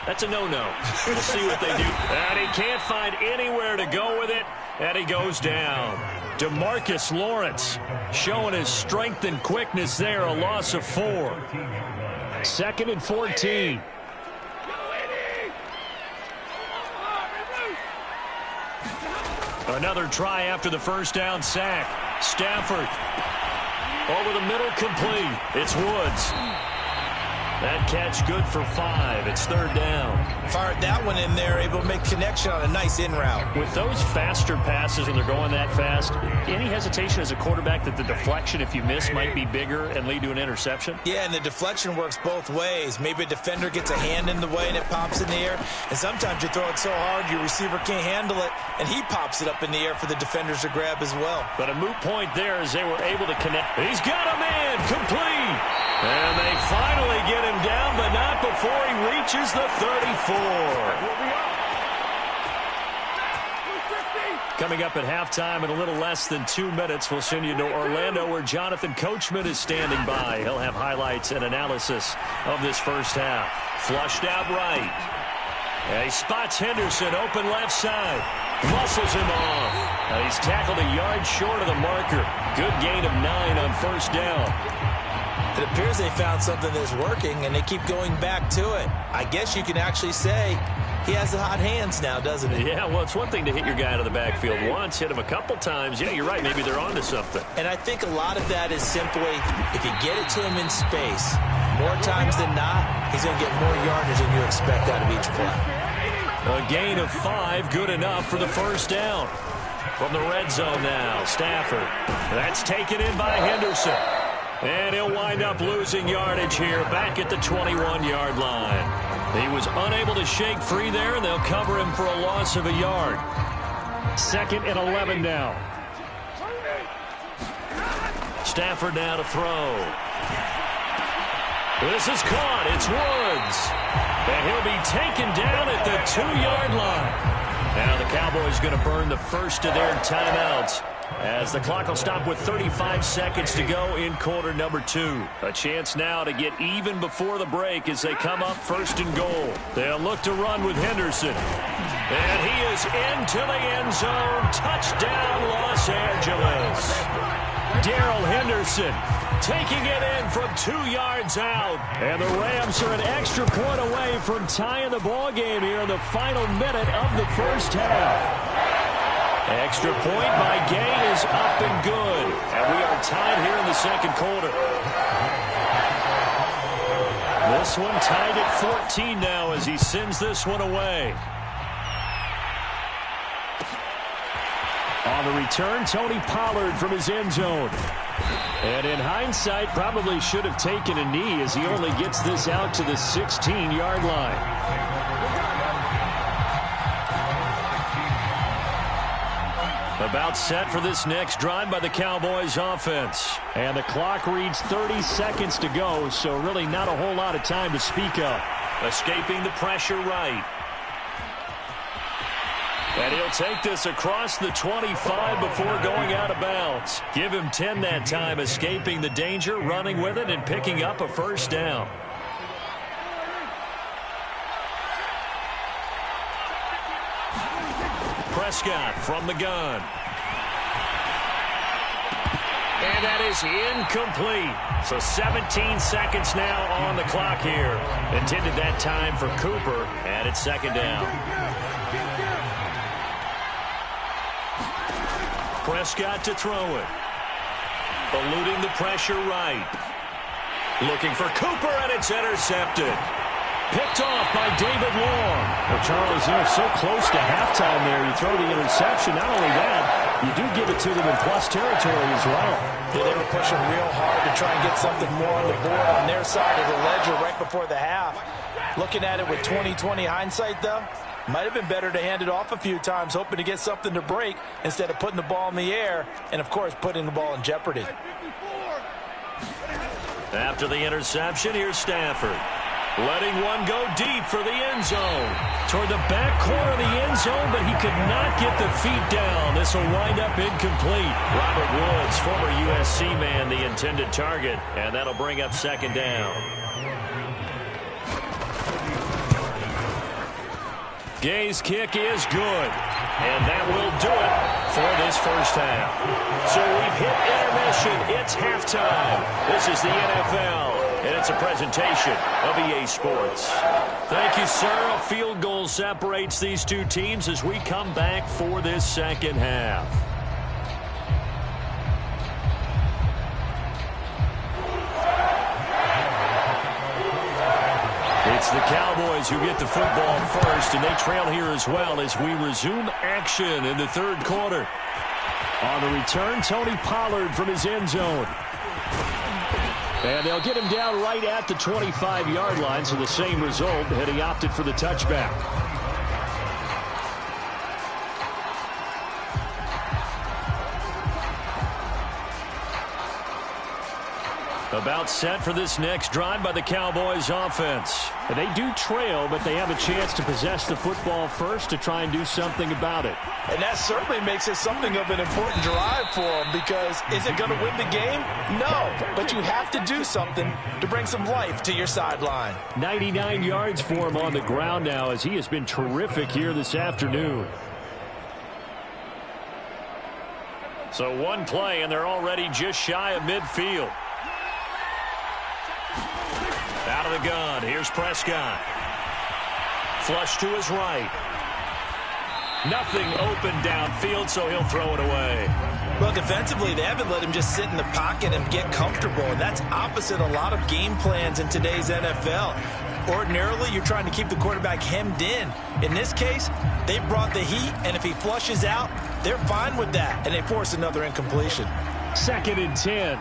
That's a no-no. We'll see what they do. And he can't find anywhere to go with it, and he goes down. DeMarcus Lawrence showing his strength and quickness there, a loss of 4. Second and 14. Another try after the first down sack. Stafford over the middle, complete. It's Woods. That catch good for 5. It's third down. Fired that one in there, able to make connection on a nice in route. With those faster passes and they're going that fast, any hesitation as a quarterback that the deflection, if you miss, might be bigger and lead to an interception? Yeah, and the deflection works both ways. Maybe a defender gets a hand in the way and it pops in the air. And sometimes you throw it so hard your receiver can't handle it, and he pops it up in the air for the defenders to grab as well. But a moot point there as they were able to connect. He's got a man, complete. And they finally get him down, but not before he reaches the 34. Coming up at halftime in a little less than 2 minutes, we'll send you to Orlando where Jonathan Coachman is standing by. He'll have highlights and analysis of this first half. Flushed out right. And he spots Henderson open left side. Muscles him off. And he's tackled a yard short of the marker. Good gain of 9 on first down. It appears they found something that's working, and they keep going back to it. I guess you can actually say He has the hot hands now, doesn't he? Yeah, well, it's one thing to hit your guy out of the backfield once, hit him a couple times. Yeah, you're right. Maybe they're onto something. And I think a lot of that is simply, if you get it to him in space, more times than not, he's going to get more yardage than you expect out of each play. A gain of 5, good enough for the first down. From the red zone now, Stafford. That's taken in by Henderson. And he'll wind up losing yardage here back at the 21-yard line. He was unable to shake free there, and they'll cover him for a loss of a yard. 2nd and 11 now. Stafford now to throw. This is caught. It's Woods. And he'll be taken down at the 2-yard line. Now the Cowboys going to burn the first of their timeouts, as the clock will stop with 35 seconds to go in quarter number 2. A chance now to get even before the break as they come up 1st and goal. They'll look to run with Henderson. And he is into the end zone. Touchdown, Los Angeles. Darrell Henderson taking it in from 2 yards out. And the Rams are an extra point away from tying the ball game here in the final minute of the first half. Extra point by Gay is up and good. And we are tied here in the second quarter. This one tied at 14 now as he sends this one away. On the return, Tony Pollard from his end zone. And in hindsight, probably should have taken a knee as he only gets this out to the 16-yard line. About set for this next drive by the Cowboys offense. And the clock reads 30 seconds to go, so really not a whole lot of time to speak of. Escaping the pressure right. And he'll take this across the 25 before going out of bounds. Give him 10 that time, escaping the danger, running with it, and picking up a first down. Prescott from the gun. And that is incomplete. So 17 seconds now on the clock here. Intended that time for Cooper, and it's 2nd down. Prescott to throw it. Eluding the pressure right. Looking for Cooper, and it's intercepted. Picked off by David Long. Well, Charles, so close to halftime there. You throw the interception. Not only that, you do give it to them in plus territory as well. Yeah, they were pushing real hard to try and get something more on the board on their side of the ledger right before the half. Looking at it with 20/20 hindsight, though, might have been better to hand it off a few times, hoping to get something to break instead of putting the ball in the air and, of course, putting the ball in jeopardy. After the interception, here's Stafford. Letting one go deep for the end zone. Toward the back corner of the end zone, but he could not get the feet down. This will wind up incomplete. Robert Woods, former USC man, the intended target, and that'll bring up 2nd down. Gay's kick is good, and that will do it for this first half. So we've hit intermission. It's halftime. This is the NFL, and it's a presentation of EA Sports. Thank you, sir. A field goal separates these two teams as we come back for this second half. It's the Cowboys who get the football first, and they trail here as well as we resume action in the third quarter. On the return, Tony Pollard from his end zone. And they'll get him down right at the 25-yard line, so the same result, and he opted for the touchback. About set for this next drive by the Cowboys offense. And they do trail, but they have a chance to possess the football first to try and do something about it. And that certainly makes it something of an important drive for them, because is it going to win the game? No, but you have to do something to bring some life to your sideline. 99 yards for him on the ground now, as he has been terrific here this afternoon. So one play, and they're already just shy of midfield. Out of the gun, here's Prescott. Flush to his right. Nothing open downfield, so he'll throw it away. Well, defensively, they haven't let him just sit in the pocket and get comfortable, and that's opposite a lot of game plans in today's NFL. Ordinarily, you're trying to keep the quarterback hemmed in. In this case, they brought the heat, and if he flushes out, they're fine with that, and they force another incompletion. 2nd and 10.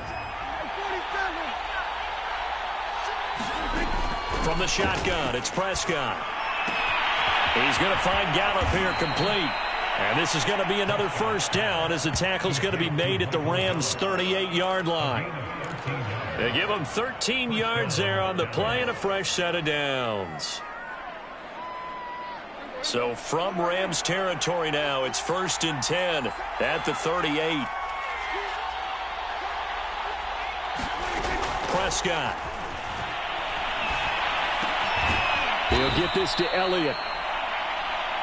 From the shotgun, it's Prescott. He's going to find Gallup here complete. And this is going to be another first down as the tackle's going to be made at the Rams' 38-yard line. They give him 13 yards there on the play and a fresh set of downs. So from Rams territory now, it's 1st and 10 at the 38. Prescott. He'll get this to Elliott.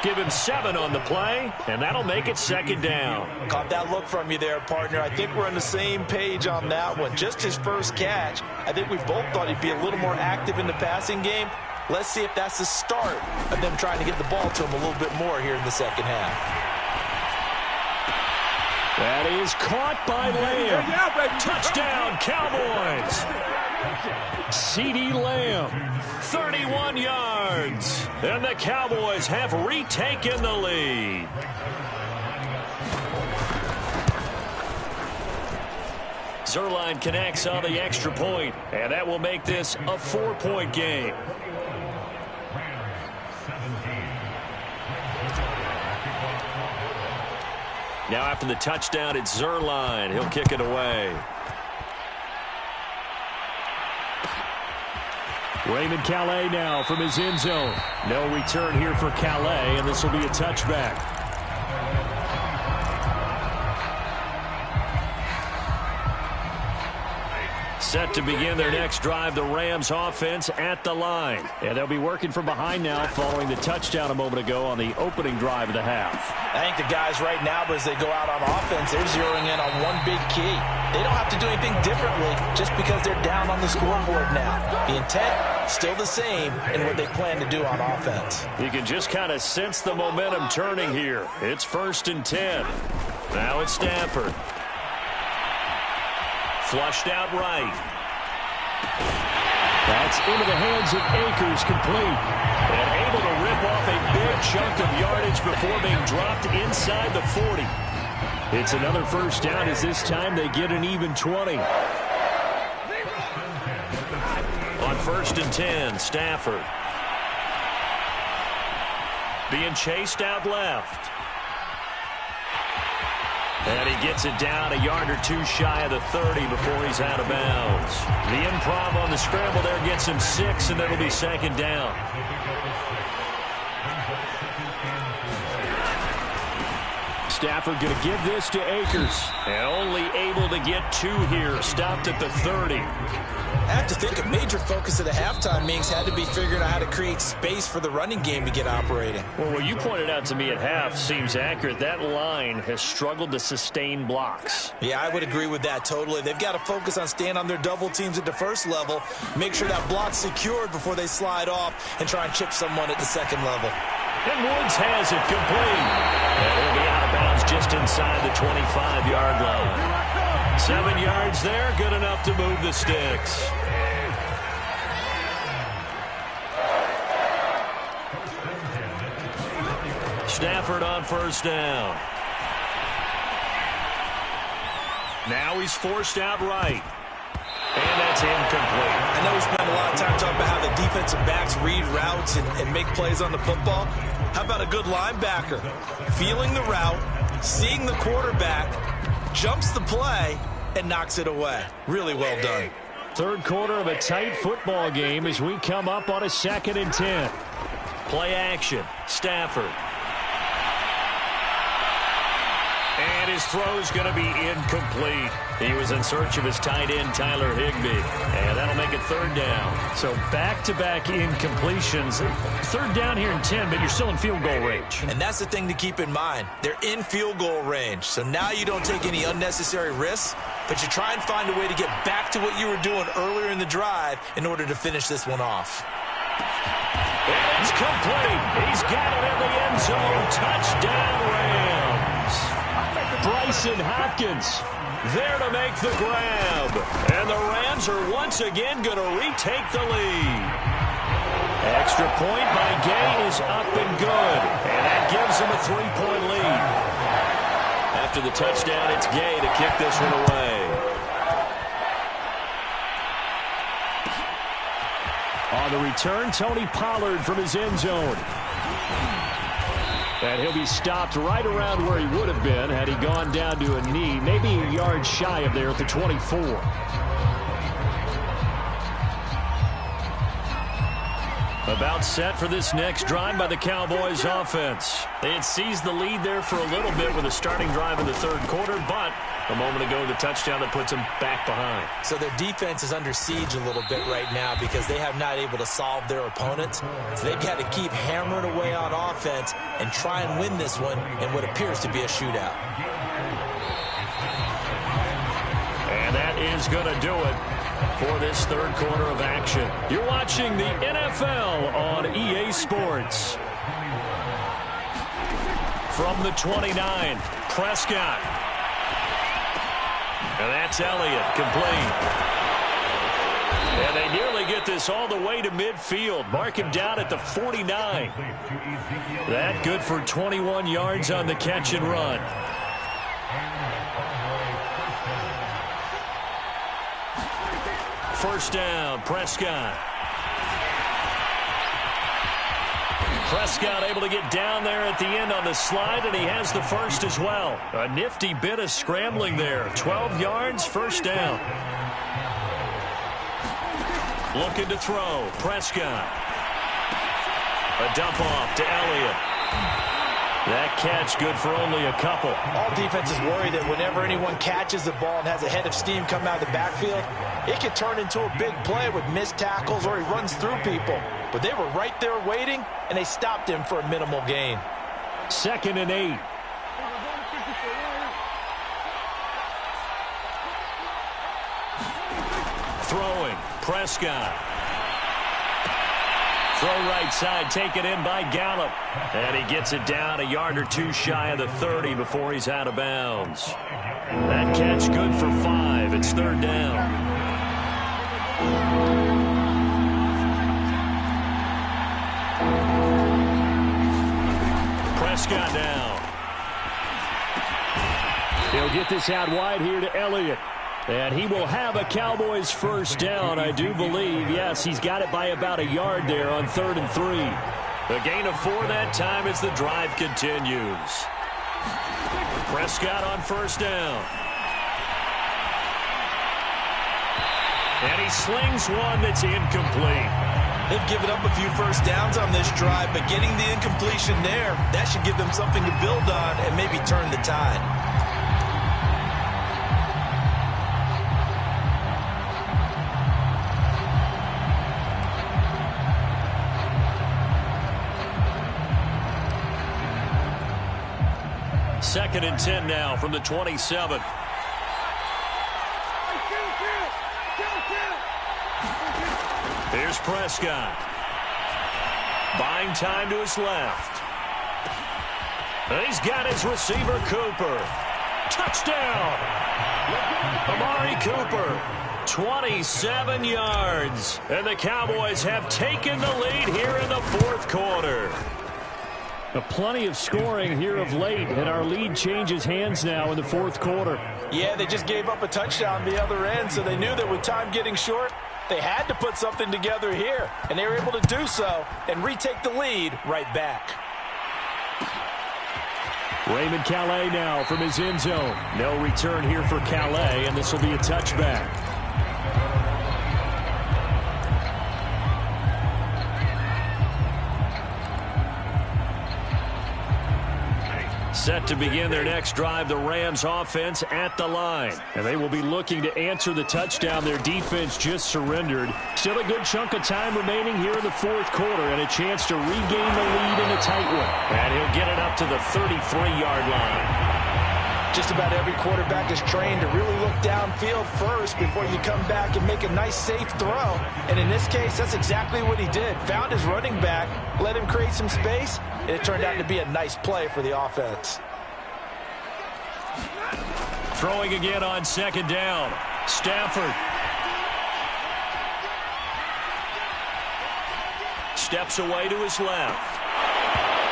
Give him 7 on the play, and that'll make it 2nd down. Caught that look from you there, partner. I think we're on the same page on that one. Just his first catch. I think we both thought he'd be a little more active in the passing game. Let's see if that's the start of them trying to get the ball to him a little bit more here in the second half. That is caught by Lamb. Touchdown, Cowboys. CeeDee Lamb, 31 yards. And the Cowboys have retaken the lead. Zuerlein connects on the extra point, and that will make this a 4-point game. Now after the touchdown, it's Zuerlein. He'll kick it away. Raymond Calais now from his end zone. No return here for Calais, and this will be a touchback. Set to begin their next drive, the Rams offense at the line. And they'll be working from behind now following the touchdown a moment ago on the opening drive of the half. I think the guys right now, as they go out on offense, they're zeroing in on one big key. They don't have to do anything differently just because they're down on the scoreboard now. The intent, still the same in what they plan to do on offense. You can just kind of sense the momentum turning here. It's 1st and 10. Now it's Stafford. Flushed out right. That's into the hands of Akers, complete. And able to rip off a big chunk of yardage before being dropped inside the 40. It's another first down as this time they get an even 20. On 1st and 10, Stafford. Being chased out left. And he gets it down a yard or two shy of the 30 before he's out of bounds. The improv on the scramble there gets him 6, and it'll be 2nd down. Stafford going to give this to Akers. And only able to get 2 here. Stopped at the 30. I have to think a major focus of the halftime meetings had to be figuring out how to create space for the running game to get operating. Well, what you pointed out to me at half seems accurate. That line has struggled to sustain blocks. Yeah, I would agree with that totally. They've got to focus on staying on their double teams at the first level, make sure that block's secured before they slide off and try and chip someone at the second level. And Woods has it complete. And he'll be out of bounds just inside the 25-yard line. 7 yards there, good enough to move the sticks. Stafford on 1st down. Now he's forced out right. And that's incomplete. I know we spent a lot of time talking about how the defensive backs read routes and make plays on the football. How about a good linebacker? Feeling the route, seeing the quarterback, jumps the play, and knocks it away. Really well done. 3rd quarter of a tight football game as we come up on a 2nd and 10. Play action. Stafford. And his throw's going to be incomplete. He was in search of his tight end, Tyler Higbee. And that'll make it 3rd down. So back-to-back incompletions. 3rd down here in 10, but you're still in field goal range. And that's the thing to keep in mind. They're in field goal range. So now you don't take any unnecessary risks, but you try and find a way to get back to what you were doing earlier in the drive in order to finish this one off. And it's complete. He's got it in the end zone. Touchdown, Rams. Bryson Hopkins there to make the grab. And the Rams are once again going to retake the lead. Extra point by Gay is up and good. And that gives them a 3-point lead. After the touchdown, it's Gay to kick this one away. On the return, Tony Pollard from his end zone. And he'll be stopped right around where he would have been had he gone down to a knee, maybe a yard shy of there at the 24. About set for this next drive by the Cowboys offense. They had seized the lead there for a little bit with a starting drive in the third quarter, but a moment ago the touchdown that puts them back behind. So their defense is under siege a little bit right now because they have not able to solve their opponents. So they've got to keep hammering away on offense and try and win this one in what appears to be a shootout. And that is going to do it for this third quarter of action. You're watching the NFL on EA Sports. From the 29, Prescott. And that's Elliott, complete. And they nearly get this all the way to midfield. Mark him down at the 49. That good for 21 yards on the catch and run. First down, Prescott. Prescott able to get down there at the end on the slide, and he has the first as well. A nifty bit of scrambling there. 12 yards, first down. Looking to throw, Prescott. A dump off to Elliott. That catch good for only a couple. All defenses worry that whenever anyone catches the ball and has a head of steam coming out of the backfield, it could turn into a big play with missed tackles or he runs through people. But they were right there waiting, and they stopped him for a minimal gain. 2nd and 8. Throwing, Prescott. Throw right side, taken in by Gallup. And he gets it down a yard or two shy of the 30 before he's out of bounds. That catch good for 5. It's third down. Prescott now. He'll get this out wide here to Elliott. And he will have a Cowboys first down, I do believe. Yes, he's got it by about a yard there on 3rd and 3. A gain of 4 that time as the drive continues. Prescott on first down. And he slings one that's incomplete. They've given up a few first downs on this drive, but getting the incompletion there, that should give them something to build on and maybe turn the tide. Second and 10 now from the 27. Here's Prescott. Buying time to his left. And he's got his receiver, Cooper. Touchdown! Amari Cooper, 27 yards. And the Cowboys have taken the lead here in the fourth quarter. Plenty of scoring here of late, and our lead changes hands now in the fourth quarter. Yeah, they just gave up a touchdown the other end, so they knew that with time getting short, they had to put something together here, and they were able to do so and retake the lead right back. Raymond Calais now from his end zone. No return here for Calais, and this will be a touchback. Set to begin their next drive, the Rams offense at the line. And they will be looking to answer the touchdown their defense just surrendered. Still a good chunk of time remaining here in the fourth quarter and a chance to regain the lead in a tight one. And he'll get it up to the 33-yard line. Just about every quarterback is trained to really look downfield first before you come back and make a nice, safe throw. And in this case, that's exactly what he did. Found his running back, let him create some space, and it turned out to be a nice play for the offense. Throwing again on second down. Stafford. Steps away to his left.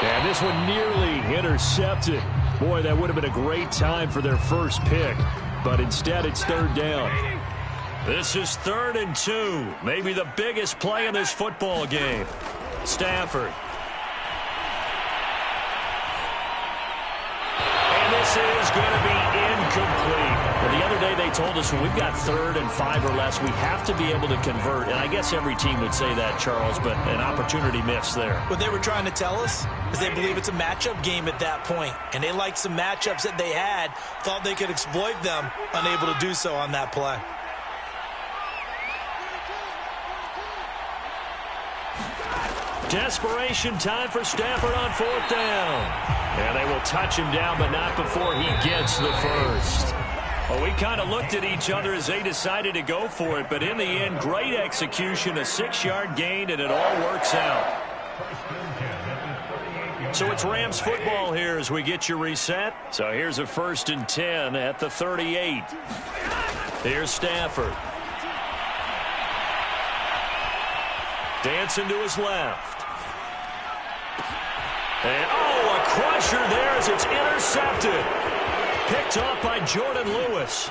And this one nearly intercepted. Boy, that would have been a great time for their first pick. But instead, it's third down. This is 3rd and 2. Maybe the biggest play in this football game. Stafford. And this is going to be incomplete. Well, the other day they told us when we've got 3rd and 5 or less, we have to be able to convert. And I guess every team would say that, Charles, but an opportunity missed there. What they were trying to tell us is they believe it's a matchup game at that point. And they liked some matchups that they had, thought they could exploit them, unable to do so on that play. Desperation time for Stafford on 4th down. And they will touch him down, but not before he gets the first. Well, we kind of looked at each other as they decided to go for it, but in the end, great execution, a 6-yard gain, and it all works out. So it's Rams football here as we get you reset. So here's a 1st and 10 at the 38. Here's Stafford. Dancing to his left. And, oh, a crusher there as it's intercepted. Picked off by Jordan Lewis.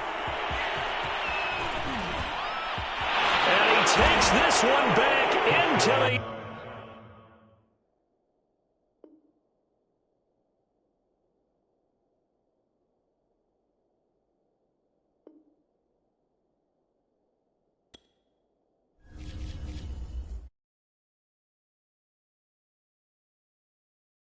And he takes this one back into the...